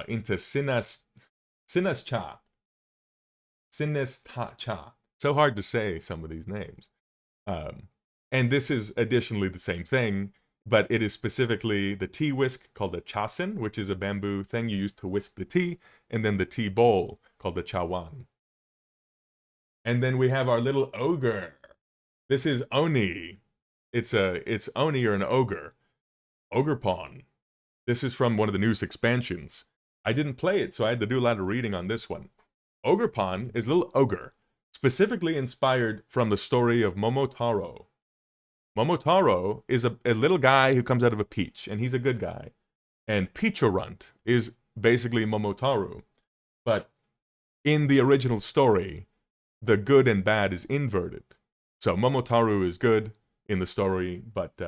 B: into Sinascha. Sinestacha. So hard to say some of these names. And this is additionally the same thing, but it is specifically the tea whisk called a chasen, which is a bamboo thing you use to whisk the tea, and then the tea bowl called the chawan. And then we have our little ogre. This is Oni. It's Oni or an ogre. Ogrepawn. This is from one of the newest expansions. I didn't play it, so I had to do a lot of reading on this one. Ogrepawn is a little ogre, specifically inspired from the story of Momotaro. Momotaro is a little guy who comes out of a peach, and he's a good guy. And Peacharunt is basically Momotaro. But in the original story, the good and bad is inverted. So Momotaro is good in the story, but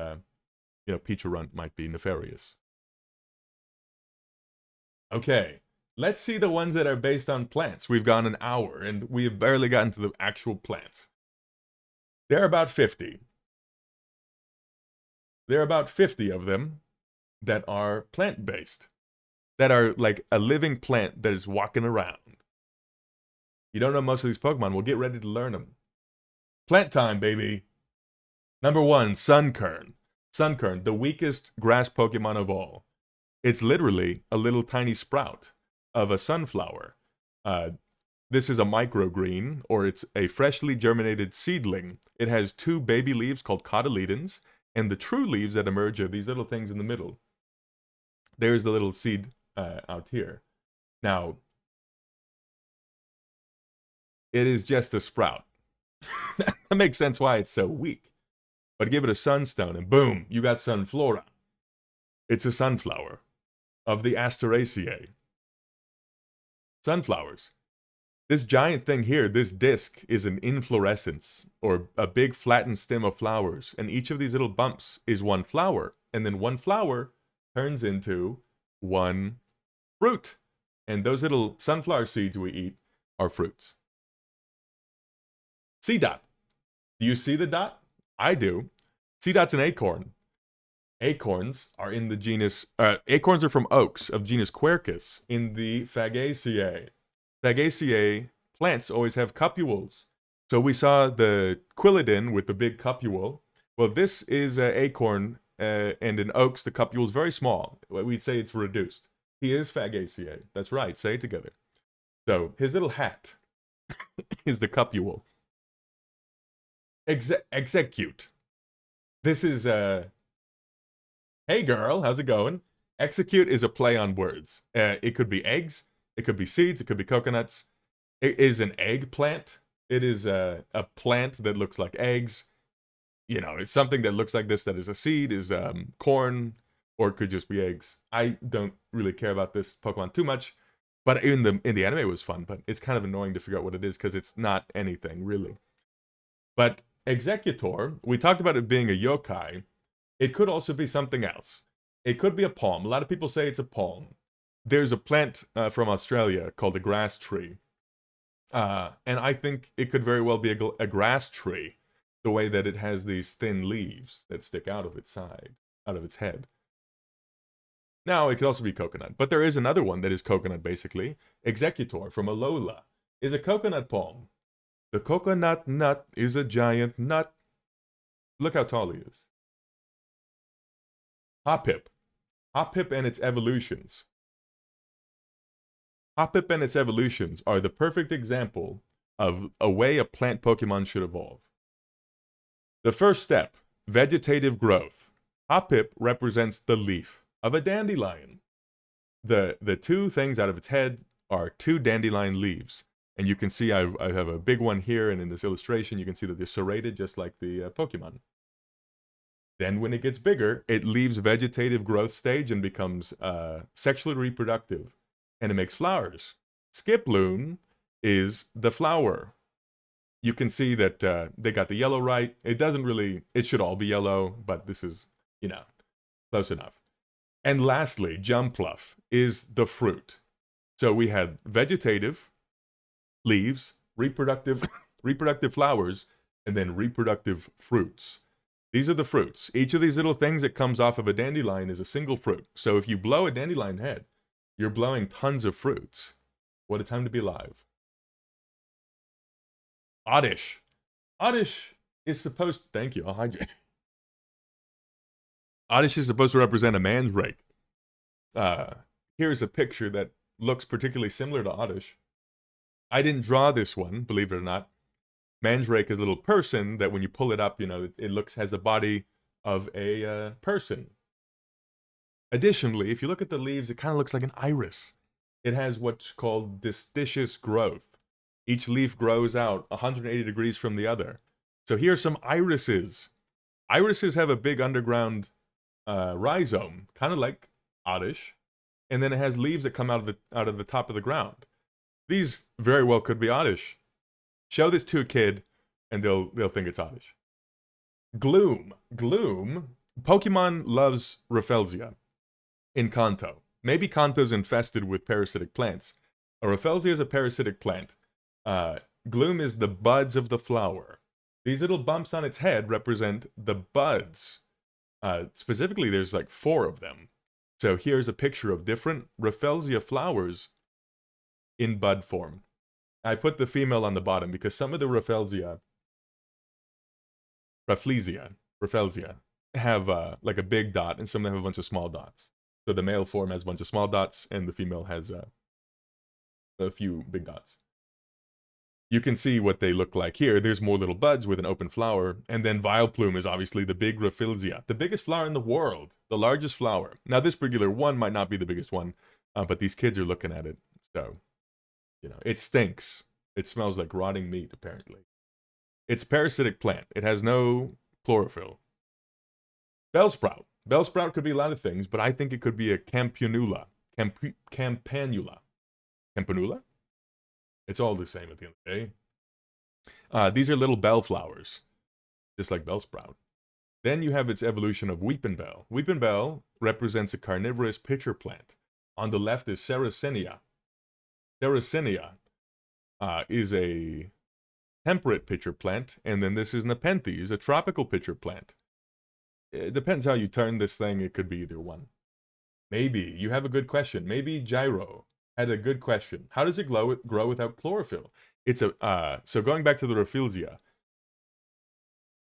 B: Peacharunt might be nefarious. Okay, let's see the ones that are based on plants. We've gone an hour, and we have barely gotten to the actual plants. There are about 50. There are about 50 of them that are plant-based, that are like a living plant that is walking around. You don't know most of these Pokemon, well, get ready to learn them. Plant time, baby! Number 1, Sunkern. Sunkern, the weakest grass Pokemon of all. It's literally a little tiny sprout of a sunflower. This is a microgreen, or it's a freshly germinated seedling. It has 2 baby leaves called cotyledons, and the true leaves that emerge are these little things in the middle. There's the little seed out here. Now, it is just a sprout. That makes sense why it's so weak. But give it a sunstone, and boom, you got Sunflora. It's a sunflower of the Asteraceae. Sunflowers. This giant thing here, this disc, is an inflorescence, or a big flattened stem of flowers, and each of these little bumps is one flower, and then one flower turns into one fruit. And those little sunflower seeds we eat are fruits. Seedot. Do you see the dot? I do. Seedot's an acorn. Acorns are in the genus, acorns are from oaks of genus Quercus in the Fagaceae. Fagaceae plants always have cupules. So we saw the Quilladin with the big cupule. Well, this is an acorn, and in oaks, the cupule is very small. We'd say it's reduced. He is Fagaceae. That's right. Say it together. So his little hat is the cupule. Execute. This is hey girl, how's it going? Execute is a play on words. It could be eggs, it could be seeds, it could be coconuts. It is an eggplant. It is a plant that looks like eggs. You know, it's something that looks like this that is a seed, is corn, or it could just be eggs. I don't really care about this Pokemon too much. But in the anime it was fun, but it's kind of annoying to figure out what it is because it's not anything really. But Executor, we talked about it being a yokai. It could also be something else. It could be a palm. A lot of people say it's a palm. There's a plant from Australia called a grass tree. And I think it could very well be a grass tree, the way that it has these thin leaves that stick out of its side, out of its head. Now, it could also be coconut, but there is another one that is coconut, basically. Executor from Alola is a coconut palm. The coconut nut is a giant nut. Look how tall he is. Hoppip. Hoppip and its evolutions. Hoppip and its evolutions are the perfect example of a way a plant Pokemon should evolve. The first step, vegetative growth. Hoppip represents the leaf of a dandelion. The two things out of its head are two dandelion leaves. And you can see I have a big one here, and in this illustration you can see that they're serrated just like the Pokemon. Then when it gets bigger, it leaves vegetative growth stage and becomes sexually reproductive. And it makes flowers. Skiploom is the flower. You can see that they got the yellow right. It doesn't really, it should all be yellow, but this is, close enough. And lastly, Jumpluff is the fruit. So we had vegetative, leaves, reproductive flowers, and then reproductive fruits. These are the fruits. Each of these little things that comes off of a dandelion is a single fruit. So if you blow a dandelion head, you're blowing tons of fruits. What a time to be alive. Oddish. Oddish is supposed... Thank you, I'll hydrate. Oddish is supposed to represent a mandrake. Here's a picture that looks particularly similar to Oddish. I didn't draw this one, believe it or not. Mandrake is a little person that when you pull it up, it has the body of a person. Additionally, if you look at the leaves, it kind of looks like an iris. It has what's called distichous growth. Each leaf grows out 180 degrees from the other. So here are some irises. Irises have a big underground rhizome, kind of like Oddish, and then it has leaves that come out of the top of the ground. These very well could be Oddish. Show this to a kid, and they'll think it's Oddish. Gloom. Gloom. Pokemon loves Rafflesia in Kanto. Maybe Kanto's infested with parasitic plants. A Rafflesia is a parasitic plant. Gloom is the buds of the flower. These little bumps on its head represent the buds. Specifically, there's like 4 of them. So here's a picture of different Rafflesia flowers in bud form. I put the female on the bottom because some of the Rafflesia have like a big dot, and some of them have a bunch of small dots. So the male form has a bunch of small dots, and the female has a few big dots. You can see what they look like here. There's more little buds with an open flower, and then Vileplume is obviously the big Rafflesia, the biggest flower in the world, the largest flower. Now this particular one might not be the biggest one, but these kids are looking at it, so it stinks. It smells like rotting meat, apparently. It's a parasitic plant. It has no chlorophyll. Bellsprout. Bellsprout could be a lot of things, but I think it could be a campanula. Campanula. Campanula? It's all the same at the end of the day. These are little bell flowers, just like Bellsprout. Then you have its evolution of Weepinbell. Weepinbell represents a carnivorous pitcher plant. On the left is Sarracenia. Sarracenia is a temperate pitcher plant, and then this is Nepenthes, a tropical pitcher plant. It depends how you turn this thing. It could be either one. Maybe. You have a good question. Maybe Gyro had a good question. How does it grow without chlorophyll? It's so going back to the Rafflesia,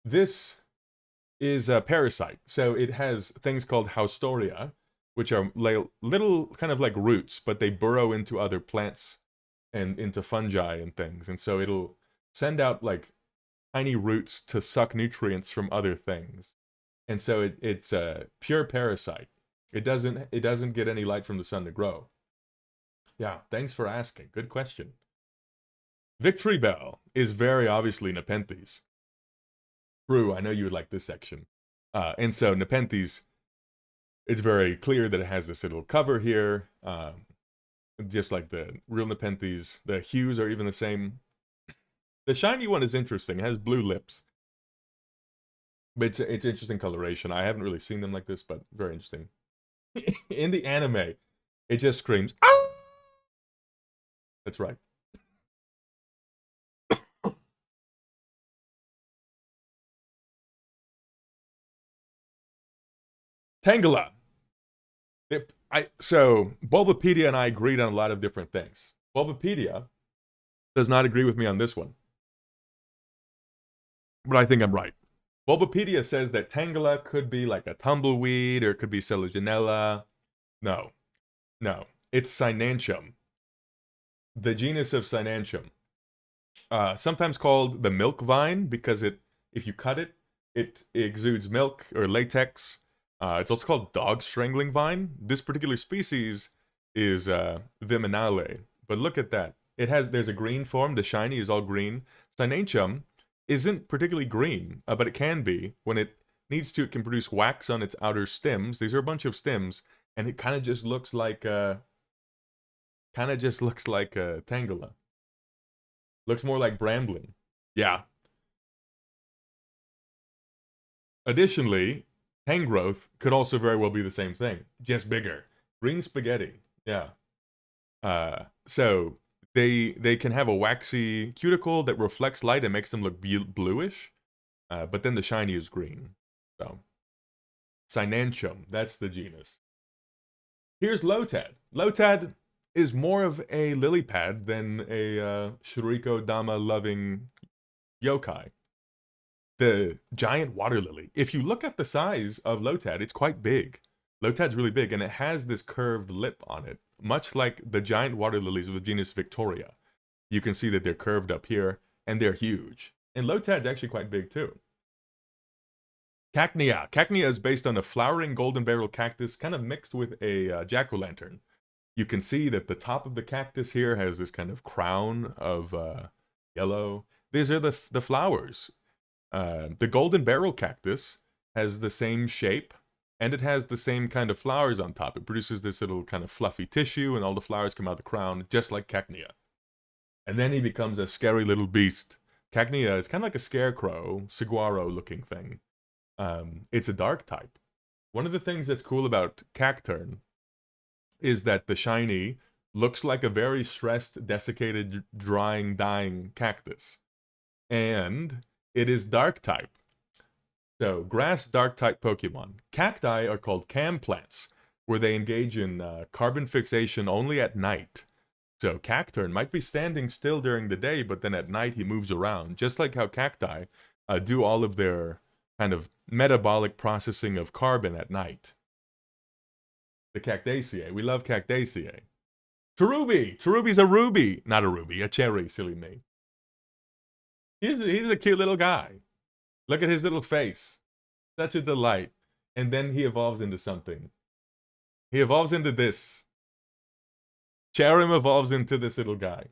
B: this is a parasite. So it has things called haustoria, which are little kind of like roots, but they burrow into other plants and into fungi and things. And so it'll send out like tiny roots to suck nutrients from other things. And so it's a pure parasite. It doesn't get any light from the sun to grow. Yeah, thanks for asking. Good question. Victory Bell is very obviously Nepenthes. True, I know you would like this section. And so Nepenthes, it's very clear that it has this little cover here. just like the real Nepenthes. The hues are even the same. The shiny one is interesting. It has blue lips. But it's interesting coloration. I haven't really seen them like this, but very interesting. In the anime, it just screams, "Ah!" That's right. Tangela. So Bulbapedia and I agreed on a lot of different things. Bulbapedia does not agree with me on this one, but I think I'm right. Bulbapedia says that Tangela could be like a tumbleweed or it could be Selaginella. No, no, it's Cynantium, the genus of Cynantium. Sometimes called the milk vine because if you cut it, it exudes milk or latex. It's also called dog strangling vine. This particular species is Viminale. But look at that. There's a green form. The shiny is all green. Cynantium isn't particularly green, but it can be. When it needs to, it can produce wax on its outer stems. These are a bunch of stems, and it kind of just looks like Tangela. Looks more like brambling. Yeah. Additionally, Tangrowth could also very well be the same thing, just bigger. Green spaghetti. Yeah. So they can have a waxy cuticle that reflects light and makes them look bluish. But then the shiny is green. So Cynantium, that's the genus. Here's Lotad. Lotad is more of a lily pad than a Shuriko Dama loving yokai. The giant water lily. If you look at the size of Lotad, it's quite big. Lotad's really big, and it has this curved lip on it, much like the giant water lilies of the genus Victoria. You can see that they're curved up here, and they're huge. And Lotad's actually quite big too. Cacnea. Cacnea is based on a flowering golden barrel cactus, kind of mixed with a jack-o'-lantern. You can see that the top of the cactus here has this kind of crown of yellow. These are the flowers. The golden barrel cactus has the same shape, and it has the same kind of flowers on top. It produces this little kind of fluffy tissue, and all the flowers come out the crown, just like Cacnea. And then he becomes a scary little beast. Cacnea is kind of like a scarecrow, saguaro-looking thing. It's a dark type. One of the things that's cool about Cacturn is that the shiny looks like a very stressed, desiccated, drying, dying cactus. And it is dark type. So, grass dark type Pokemon. Cacti are called cam plants, where they engage in carbon fixation only at night. So, Cacturn might be standing still during the day, but then at night he moves around, just like how cacti do all of their kind of metabolic processing of carbon at night. The Cactaceae. We love Cactaceae. Cherubi! Cherubi's a ruby! Not a ruby, a cherry, silly me. He's a cute little guy. Look at his little face. Such a delight. And then he evolves into something. He evolves into this. Cherim evolves into this little guy.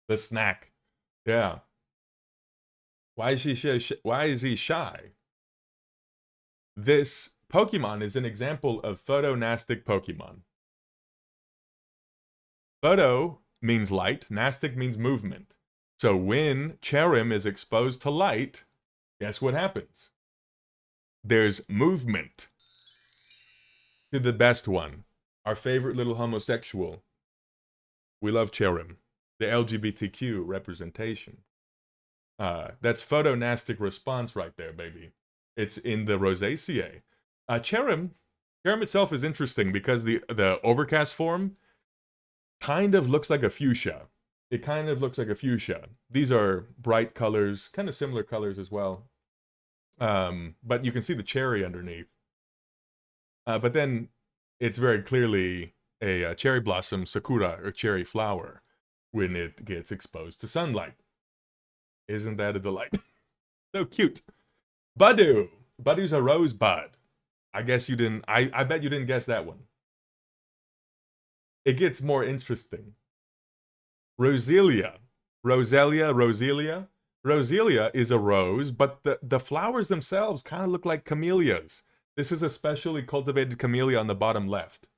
B: The snack. Yeah. Why is he shy? This Pokemon is an example of photonastic Pokemon. Photo means light, nastic means movement. So when Cherim is exposed to light, guess what happens? There's movement. To the best one, our favorite little homosexual. We love Cherim, the LGBTQ representation. That's photonastic response right there, baby. It's in the Rosaceae. Cherim itself is interesting because the overcast form kind of looks like a fuchsia. It kind of looks like a fuchsia. These are bright colors, kind of similar colors as well. But you can see the cherry underneath. But then it's very clearly a cherry blossom, sakura, or cherry flower when it gets exposed to sunlight. Isn't that a delight? So cute. Budu. Budu's a rosebud. I guess you didn't, I bet you didn't guess that one. It gets more interesting. Roselia. Roselia is a rose, but the flowers themselves kind of look like camellias. This is a specially cultivated camellia on the bottom left.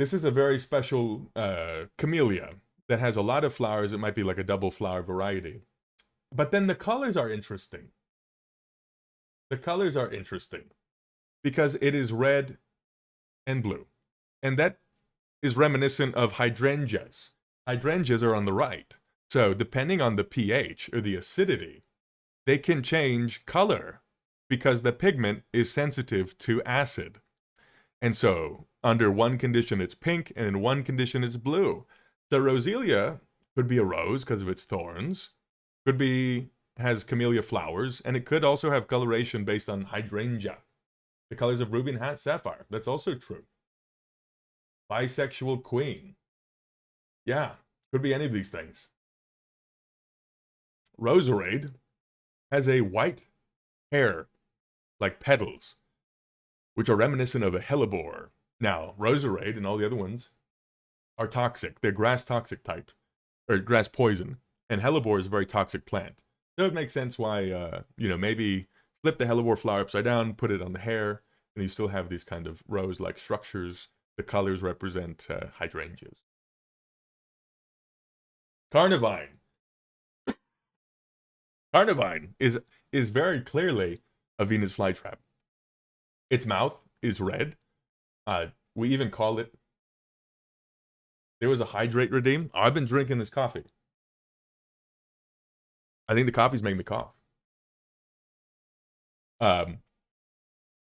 B: This is a very special camellia that has a lot of flowers. It might be like a double flower variety. But then the colors are interesting. The colors are interesting because it is red and blue. And that is reminiscent of hydrangeas. Hydrangeas are on the right. So depending on the pH or the acidity, they can change color because the pigment is sensitive to acid. And so under one condition it's pink and in one condition it's blue. So Roselia could be a rose because of its thorns, has camellia flowers, and it could also have coloration based on hydrangea, the colors of ruby and sapphire. That's also true. Bisexual queen. Yeah, could be any of these things. Roserade has a white hair, like petals, which are reminiscent of a hellebore. Now, Roserade and all the other ones are toxic. They're grass toxic type, or grass poison. And hellebore is a very toxic plant. So it makes sense why, maybe flip the hellebore flower upside down, put it on the hair, and you still have these kind of rose-like structures. The colors represent hydrangeas. Carnivine. Carnivine is very clearly a Venus flytrap. Its mouth is red. We even call it... There was a hydrate redeem. Oh, I've been drinking this coffee. I think the coffee's making me cough.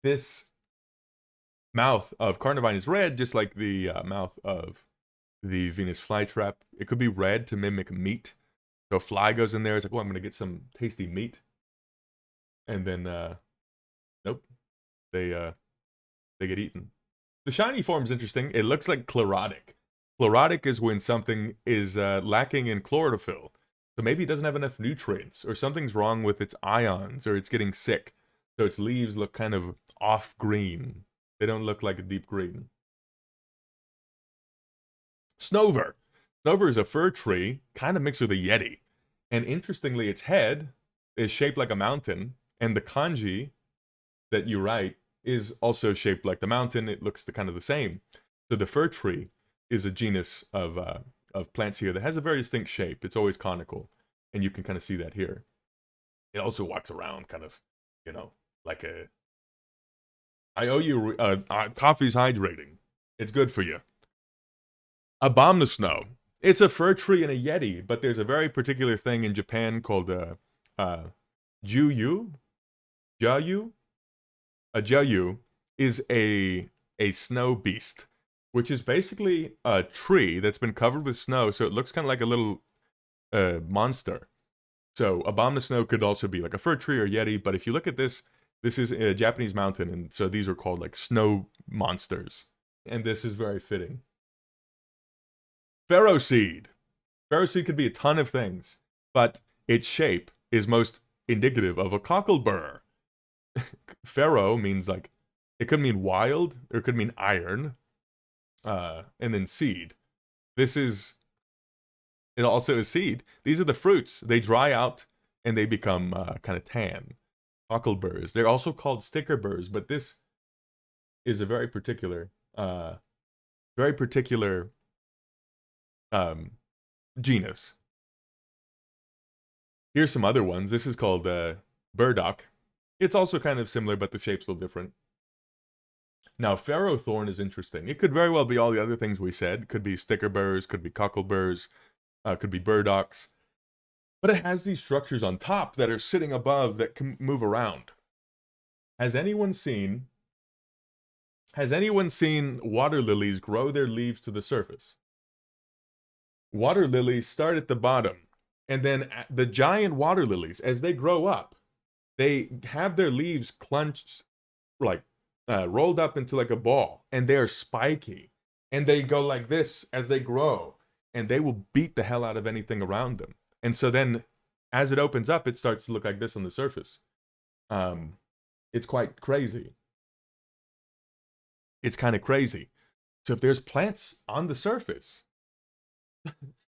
B: This mouth of Carnivine is red, just like the mouth of the Venus flytrap. It could be red to mimic meat. So a fly goes in there, it's like, oh, I'm going to get some tasty meat. And then, nope, they get eaten. The shiny form is interesting. It looks like chlorotic. Chlorotic is when something is lacking in chlorophyll. So maybe it doesn't have enough nutrients, or something's wrong with its ions, or it's getting sick. So its leaves look kind of off green. They don't look like a deep green. Snover. Snover is a fir tree, kind of mixed with a yeti. And interestingly, its head is shaped like a mountain, and the kanji that you write is also shaped like the mountain. It looks kind of the same. So the fir tree is a genus of plants here that has a very distinct shape. It's always conical, and you can kind of see that here. It also walks around kind of, like a... I owe you... coffee's hydrating. It's good for you. Abominasnow. It's a fir tree and a yeti, but there's a very particular thing in Japan called Juyu. Jayu? A Jayu is a snow beast, which is basically a tree that's been covered with snow, so it looks kind of like a little monster. So Abominasnow could also be like a fir tree or yeti, but if you look at this, this is a Japanese mountain, and so these are called like snow monsters. And this is very fitting. Pharaoh seed. Pharaoh seed could be a ton of things, but its shape is most indicative of a cocklebur. Pharaoh means like, it could mean wild, or it could mean iron, and then seed. It also is seed. These are the fruits. They dry out, and they become kind of tan. Cockleburs. They're also called stickerburs, but this is a very particular genus. Here's some other ones. This is called burdock. It's also kind of similar, but the shape's a little different. Now, pharaoh thorn is interesting. It could very well be all the other things we said. Could be stickerburs, could be cockleburs, could be burdocks. But it has these structures on top that are sitting above that can move around. Has anyone seen water lilies grow their leaves to the surface? Water lilies start at the bottom, and then the giant water lilies, as they grow up, they have their leaves clenched, like rolled up into like a ball, and they are spiky, and they go like this as they grow, and they will beat the hell out of anything around them. And so then, as it opens up, it starts to look like this on the surface. It's quite crazy. It's kind of crazy. So if there's plants on the surface,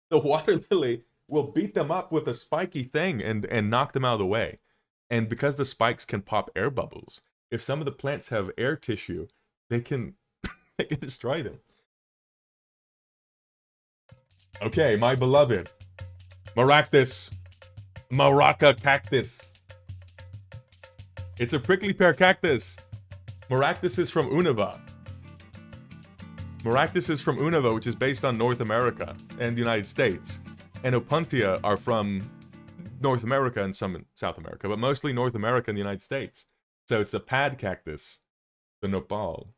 B: the water lily will beat them up with a spiky thing and knock them out of the way. And because the spikes can pop air bubbles, if some of the plants have air tissue, they can destroy them. Okay, my beloved. Maractus. Maraca cactus. It's a prickly pear cactus. Maractus is from Unova. Maractus is from Unova, which is based on North America and the United States. And Opuntia are from North America and some in South America, but mostly North America and the United States. So it's a pad cactus, the nopal.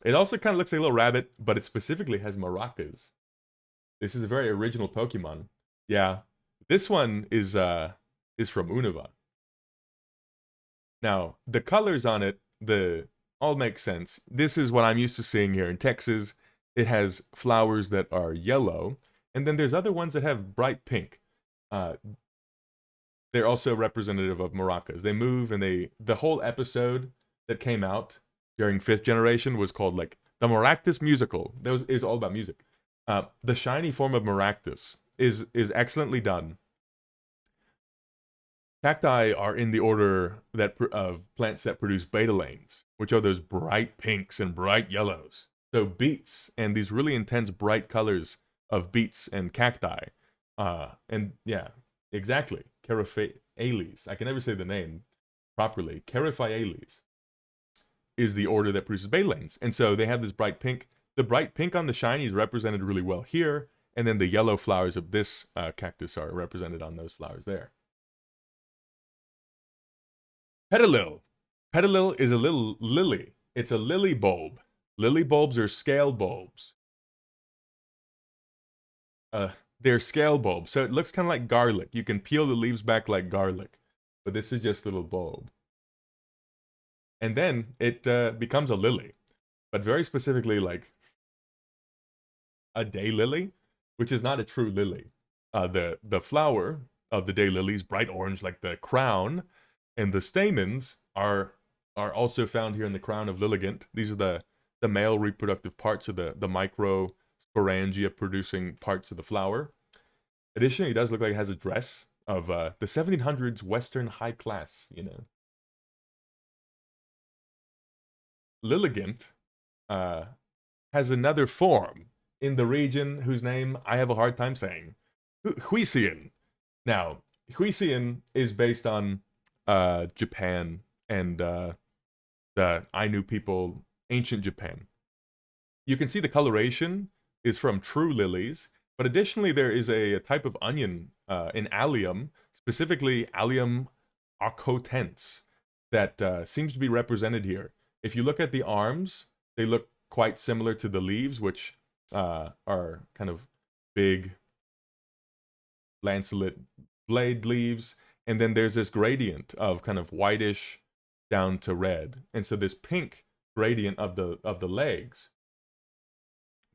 B: It also kind of looks like a little rabbit, but it specifically has maracas. This is a very original Pokemon. Yeah, this one is from Unova. Now, the colors on it, all make sense. This is what I'm used to seeing here in Texas. It has flowers that are yellow, and then there's other ones that have bright pink. They're also representative of maracas. They move, and the whole episode that came out during 5th generation was called like the Maractus musical. It was all about music. The shiny form of Maractus is excellently done. Cacti are in the order of plants that produce betalanes, which are those bright pinks and bright yellows. So beets and these really intense bright colors of beets and cacti. And yeah, exactly. Caryphyales. I can never say the name properly. Caryphyales is the order that produces betalanes. And so they have this bright pink. The bright pink on the shiny is represented really well here. And then the yellow flowers of this cactus are represented on those flowers there. Petalil. Petalil is a little lily. It's a lily bulb. Lily bulbs are scale bulbs. They're scale bulbs, so it looks kind of like garlic. You can peel the leaves back like garlic, but this is just a little bulb. And then it becomes a lily, but very specifically like a daylily, which is not a true lily. The flower of the daylily is bright orange like the crown, and the stamens are also found here in the crown of Lilligant. These are the male reproductive parts of the microsporangia producing parts of the flower. Additionally, it does look like it has a dress of the 1700s Western high class, you know. Lilligant has another form in the region whose name I have a hard time saying. Huisian. Now, Huisian is based on Japan and the Ainu people, ancient Japan. You can see the coloration is from true lilies, but additionally there is a type of onion in allium, specifically Allium acotens, that seems to be represented here. If you look at the arms, they look quite similar to the leaves, which are kind of big lanceolate blade leaves, and then there's this gradient of kind of whitish down to red, and so this pink gradient of the legs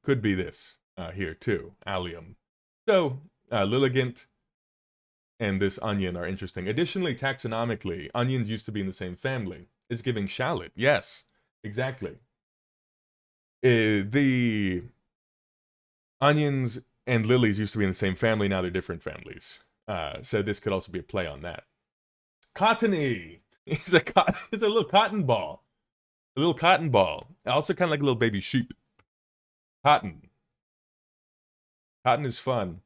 B: could be this here too, allium. So Lilligant and this onion are interesting. Additionally, taxonomically, onions used to be in the same family. It's giving shallot. Yes, exactly. The onions and lilies used to be in the same family. Now they're different families. So this could also be a play on that. Cottony. It's a little cotton ball. A little cotton ball. Also kind of like a little baby sheep. Cotton. Cotton is fun.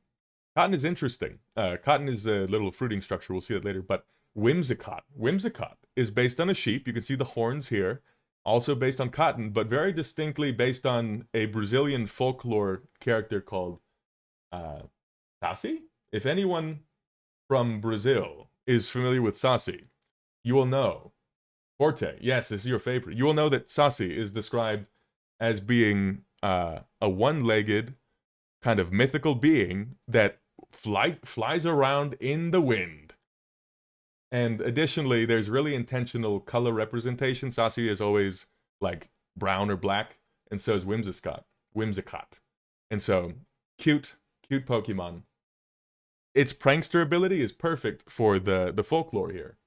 B: Cotton is interesting. Cotton is a little fruiting structure. We'll see that later. But whimsicott. Whimsicott is based on a sheep. You can see the horns here. Also based on cotton, but very distinctly based on a Brazilian folklore character called Saci. If anyone from Brazil is familiar with Saci, you will know. Forte, yes, this is your favorite. You will know that Saci is described as being a one-legged kind of mythical being that flies around in the wind. And additionally, there's really intentional color representation. Saci is always like brown or black, and so is Whimsicott. And so, cute Pokemon. Its prankster ability is perfect for the folklore here.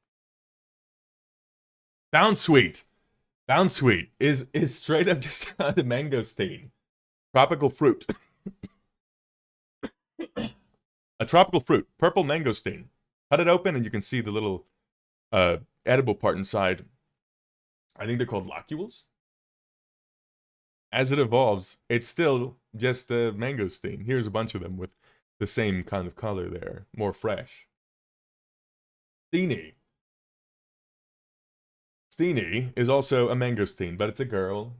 B: Bounsweet is straight up just a mangosteen. Tropical fruit. A tropical fruit, purple mangosteen. Cut it open and you can see the little edible part inside. I think they're called locules. as it evolves, it's still just a mangosteen. Here's a bunch of them with the same kind of color there, more fresh. Steenie. Steenie is also a mangosteen, but it's a girl.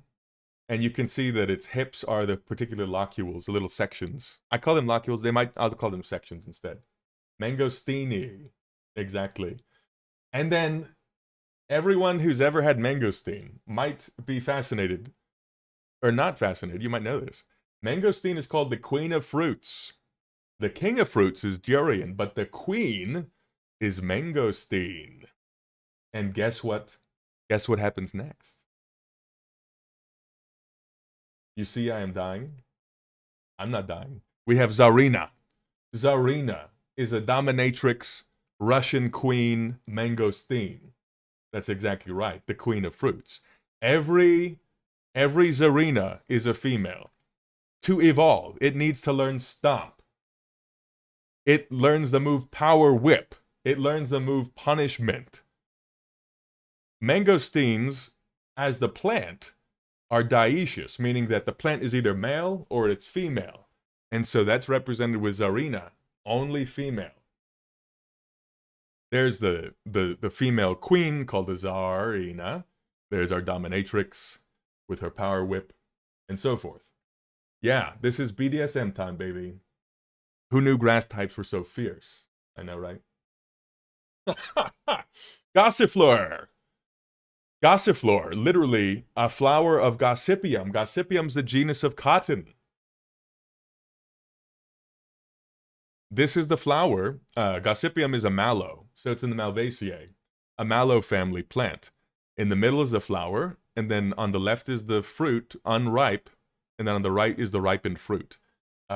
B: And you can see that its hips are the particular locules, the little sections. I call them locules. I'll call them sections instead. Mangosteenie. Exactly. And then everyone who's ever had mangosteen might be fascinated, or not fascinated, you might know this. Mangosteen is called the queen of fruits. The king of fruits is durian, but the queen is mangosteen. And guess what? Guess what happens next? You see I am dying? I'm not dying. We have Tsarina. Tsarina is a dominatrix Russian queen mangosteen. That's exactly right, the queen of fruits. Every Tsarina is a female. To evolve, it needs to learn stomp. It learns the move power whip. It learns the move punishment. Mangosteens, as the plant, are dioecious, meaning that the plant is either male or it's female. And so that's represented with Tsarina, only female. There's the female queen called the Tsarina. There's our dominatrix with her power whip, and so forth. Yeah, this is BDSM time, baby. Who knew grass types were so fierce? I know, right? Gossifleur. Gossifleur, literally a flower of Gossypium. Gossypium's the genus of cotton. This is the flower. Gossypium is a mallow, so it's in the Malvaceae, a mallow family plant. In the middle is the flower, and then on the left is the fruit, unripe, and then on the right is the ripened fruit.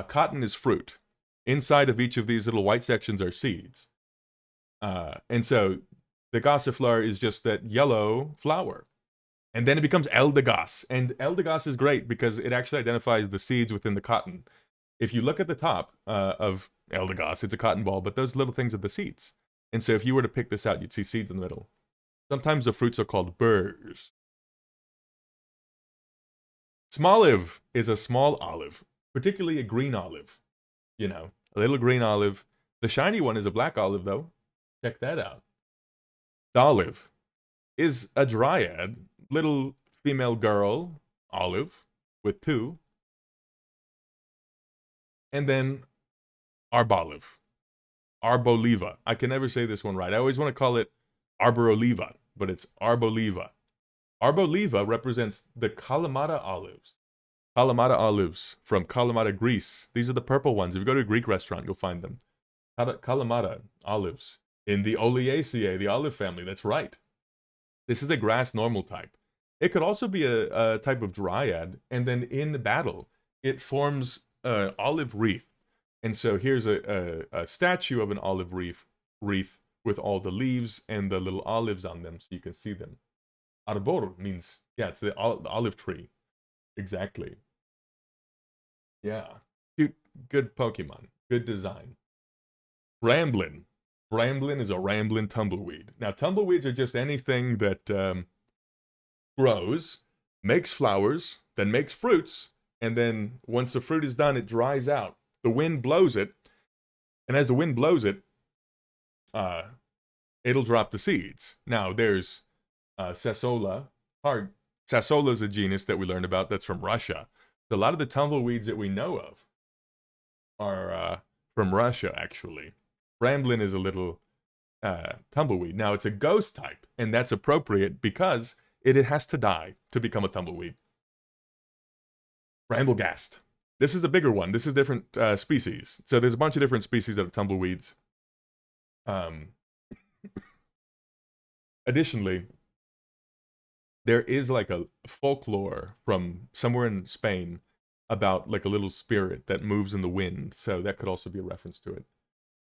B: Cotton is fruit. Inside of each of these little white sections are seeds. And so the Gossifleur is just that yellow flower. And then it becomes L de Gosse. And L de Gosse is great because it actually identifies the seeds within the cotton. If you look at the top of L de Gosse, it's a cotton ball, but those little things are the seeds. And so if you were to pick this out, you'd see seeds in the middle. Sometimes the fruits are called burrs. Smolive is a small olive, particularly a green olive. You know, a little green olive. The shiny one is a black olive, though. Check that out. Olive is a dryad, little female girl, olive, with two. And then arbolive, arboliva. I can never say this one right. I always want to call it arboroliva, but it's arboliva. Arboliva represents the Kalamata olives. Kalamata olives from Kalamata, Greece. These are the purple ones. If you go to a Greek restaurant, you'll find them. Kalamata olives. In the Oleaceae, the olive family, that's right. This is a grass normal type. It could also be a type of dryad, and then in the battle, it forms an olive wreath. And so here's a statue of an olive wreath with all the leaves and the little olives on them, so you can see them. Arbor means, yeah, it's the olive tree. Exactly. Yeah. Cute, good Pokemon. Good design. Bramblin. Bramblin is a ramblin' tumbleweed. Now, tumbleweeds are just anything that grows, makes flowers, then makes fruits, and then once the fruit is done, it dries out. The wind blows it, and as the wind blows it, it'll drop the seeds. Now, there's Sassola. Sassola is a genus that we learned about that's from Russia. So a lot of the tumbleweeds that we know of are from Russia, actually. Bramblin is a little tumbleweed. Now, it's a ghost type, and that's appropriate because it has to die to become a tumbleweed. Bramblegast. This is the bigger one. This is different species. So there's a bunch of different species of tumbleweeds. Additionally, there is like a folklore from somewhere in Spain about like a little spirit that moves in the wind. So that could also be a reference to it.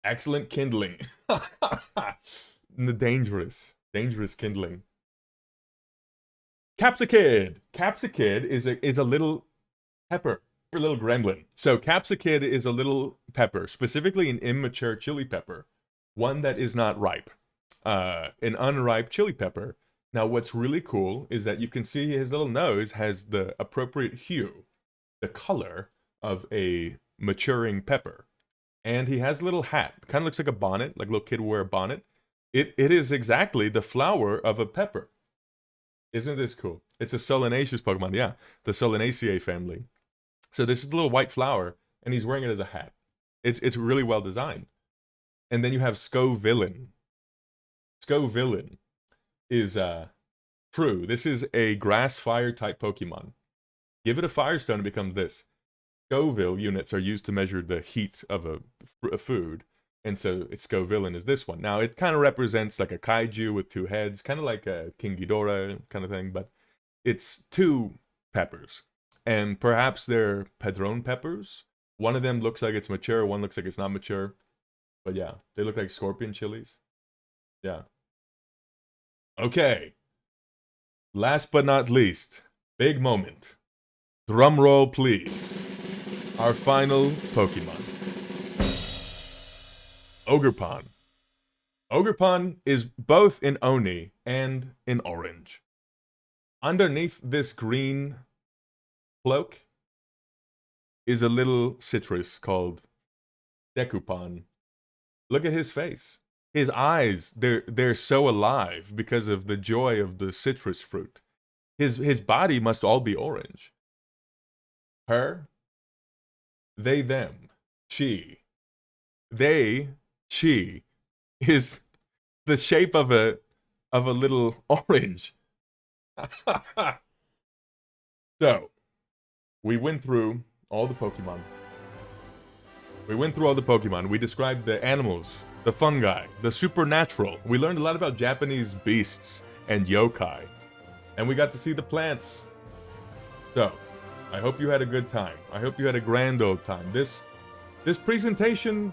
B: Excellent kindling. The dangerous kindling. Capsicid. Capsicid is a little pepper, a little gremlin. So capsicid is a little pepper, specifically an immature chili pepper, one that is not ripe. An unripe chili pepper Now, what's really cool is that you can see his little nose has the appropriate hue, the color of a maturing pepper. And he has a little hat, kind of looks like a bonnet, like a little kid would wear a bonnet. It is exactly the flower of a pepper. Isn't this cool? It's a solanaceous Pokemon, yeah, the Solanaceae family. So this is the little white flower, and he's wearing it as a hat. It's really well designed. And then you have Scovillain. Scovillain is True. This is a grass fire type Pokemon. Give it a Firestone, it becomes this. Scoville units are used to measure the heat of a food, and so its Scovillain is this one. Now it kind of represents like a kaiju with two heads, kind of like a King Ghidorah kind of thing, but it's two peppers, and perhaps they're Padron peppers. One of them looks like it's mature, one looks like it's not mature, but yeah, they look like scorpion chilies. Yeah. Okay. Last but not least, big moment. Drum roll, please. Our final Pokemon. Ogerpon. Ogerpon is both in Oni and in orange. Underneath this green cloak is a little citrus called Decupon. Look at his face. His eyes, they're so alive because of the joy of the citrus fruit. His body must all be orange. Her, they, them, she. They, she is the shape of a little orange. So, we went through all the Pokemon. We described the animals, the fungi, the supernatural. We learned a lot about Japanese beasts and yokai. And we got to see the plants. So, I hope you had a good time. I hope you had a grand old time. This presentation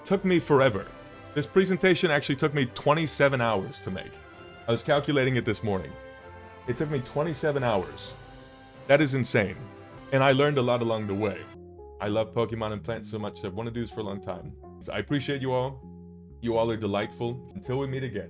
B: took me forever. This presentation actually took me 27 hours to make. I was calculating it this morning. It took me 27 hours. That is insane. And I learned a lot along the way. I love Pokemon and plants so much that I want to do this for a long time. So I appreciate you all. You all are delightful. Until we meet again.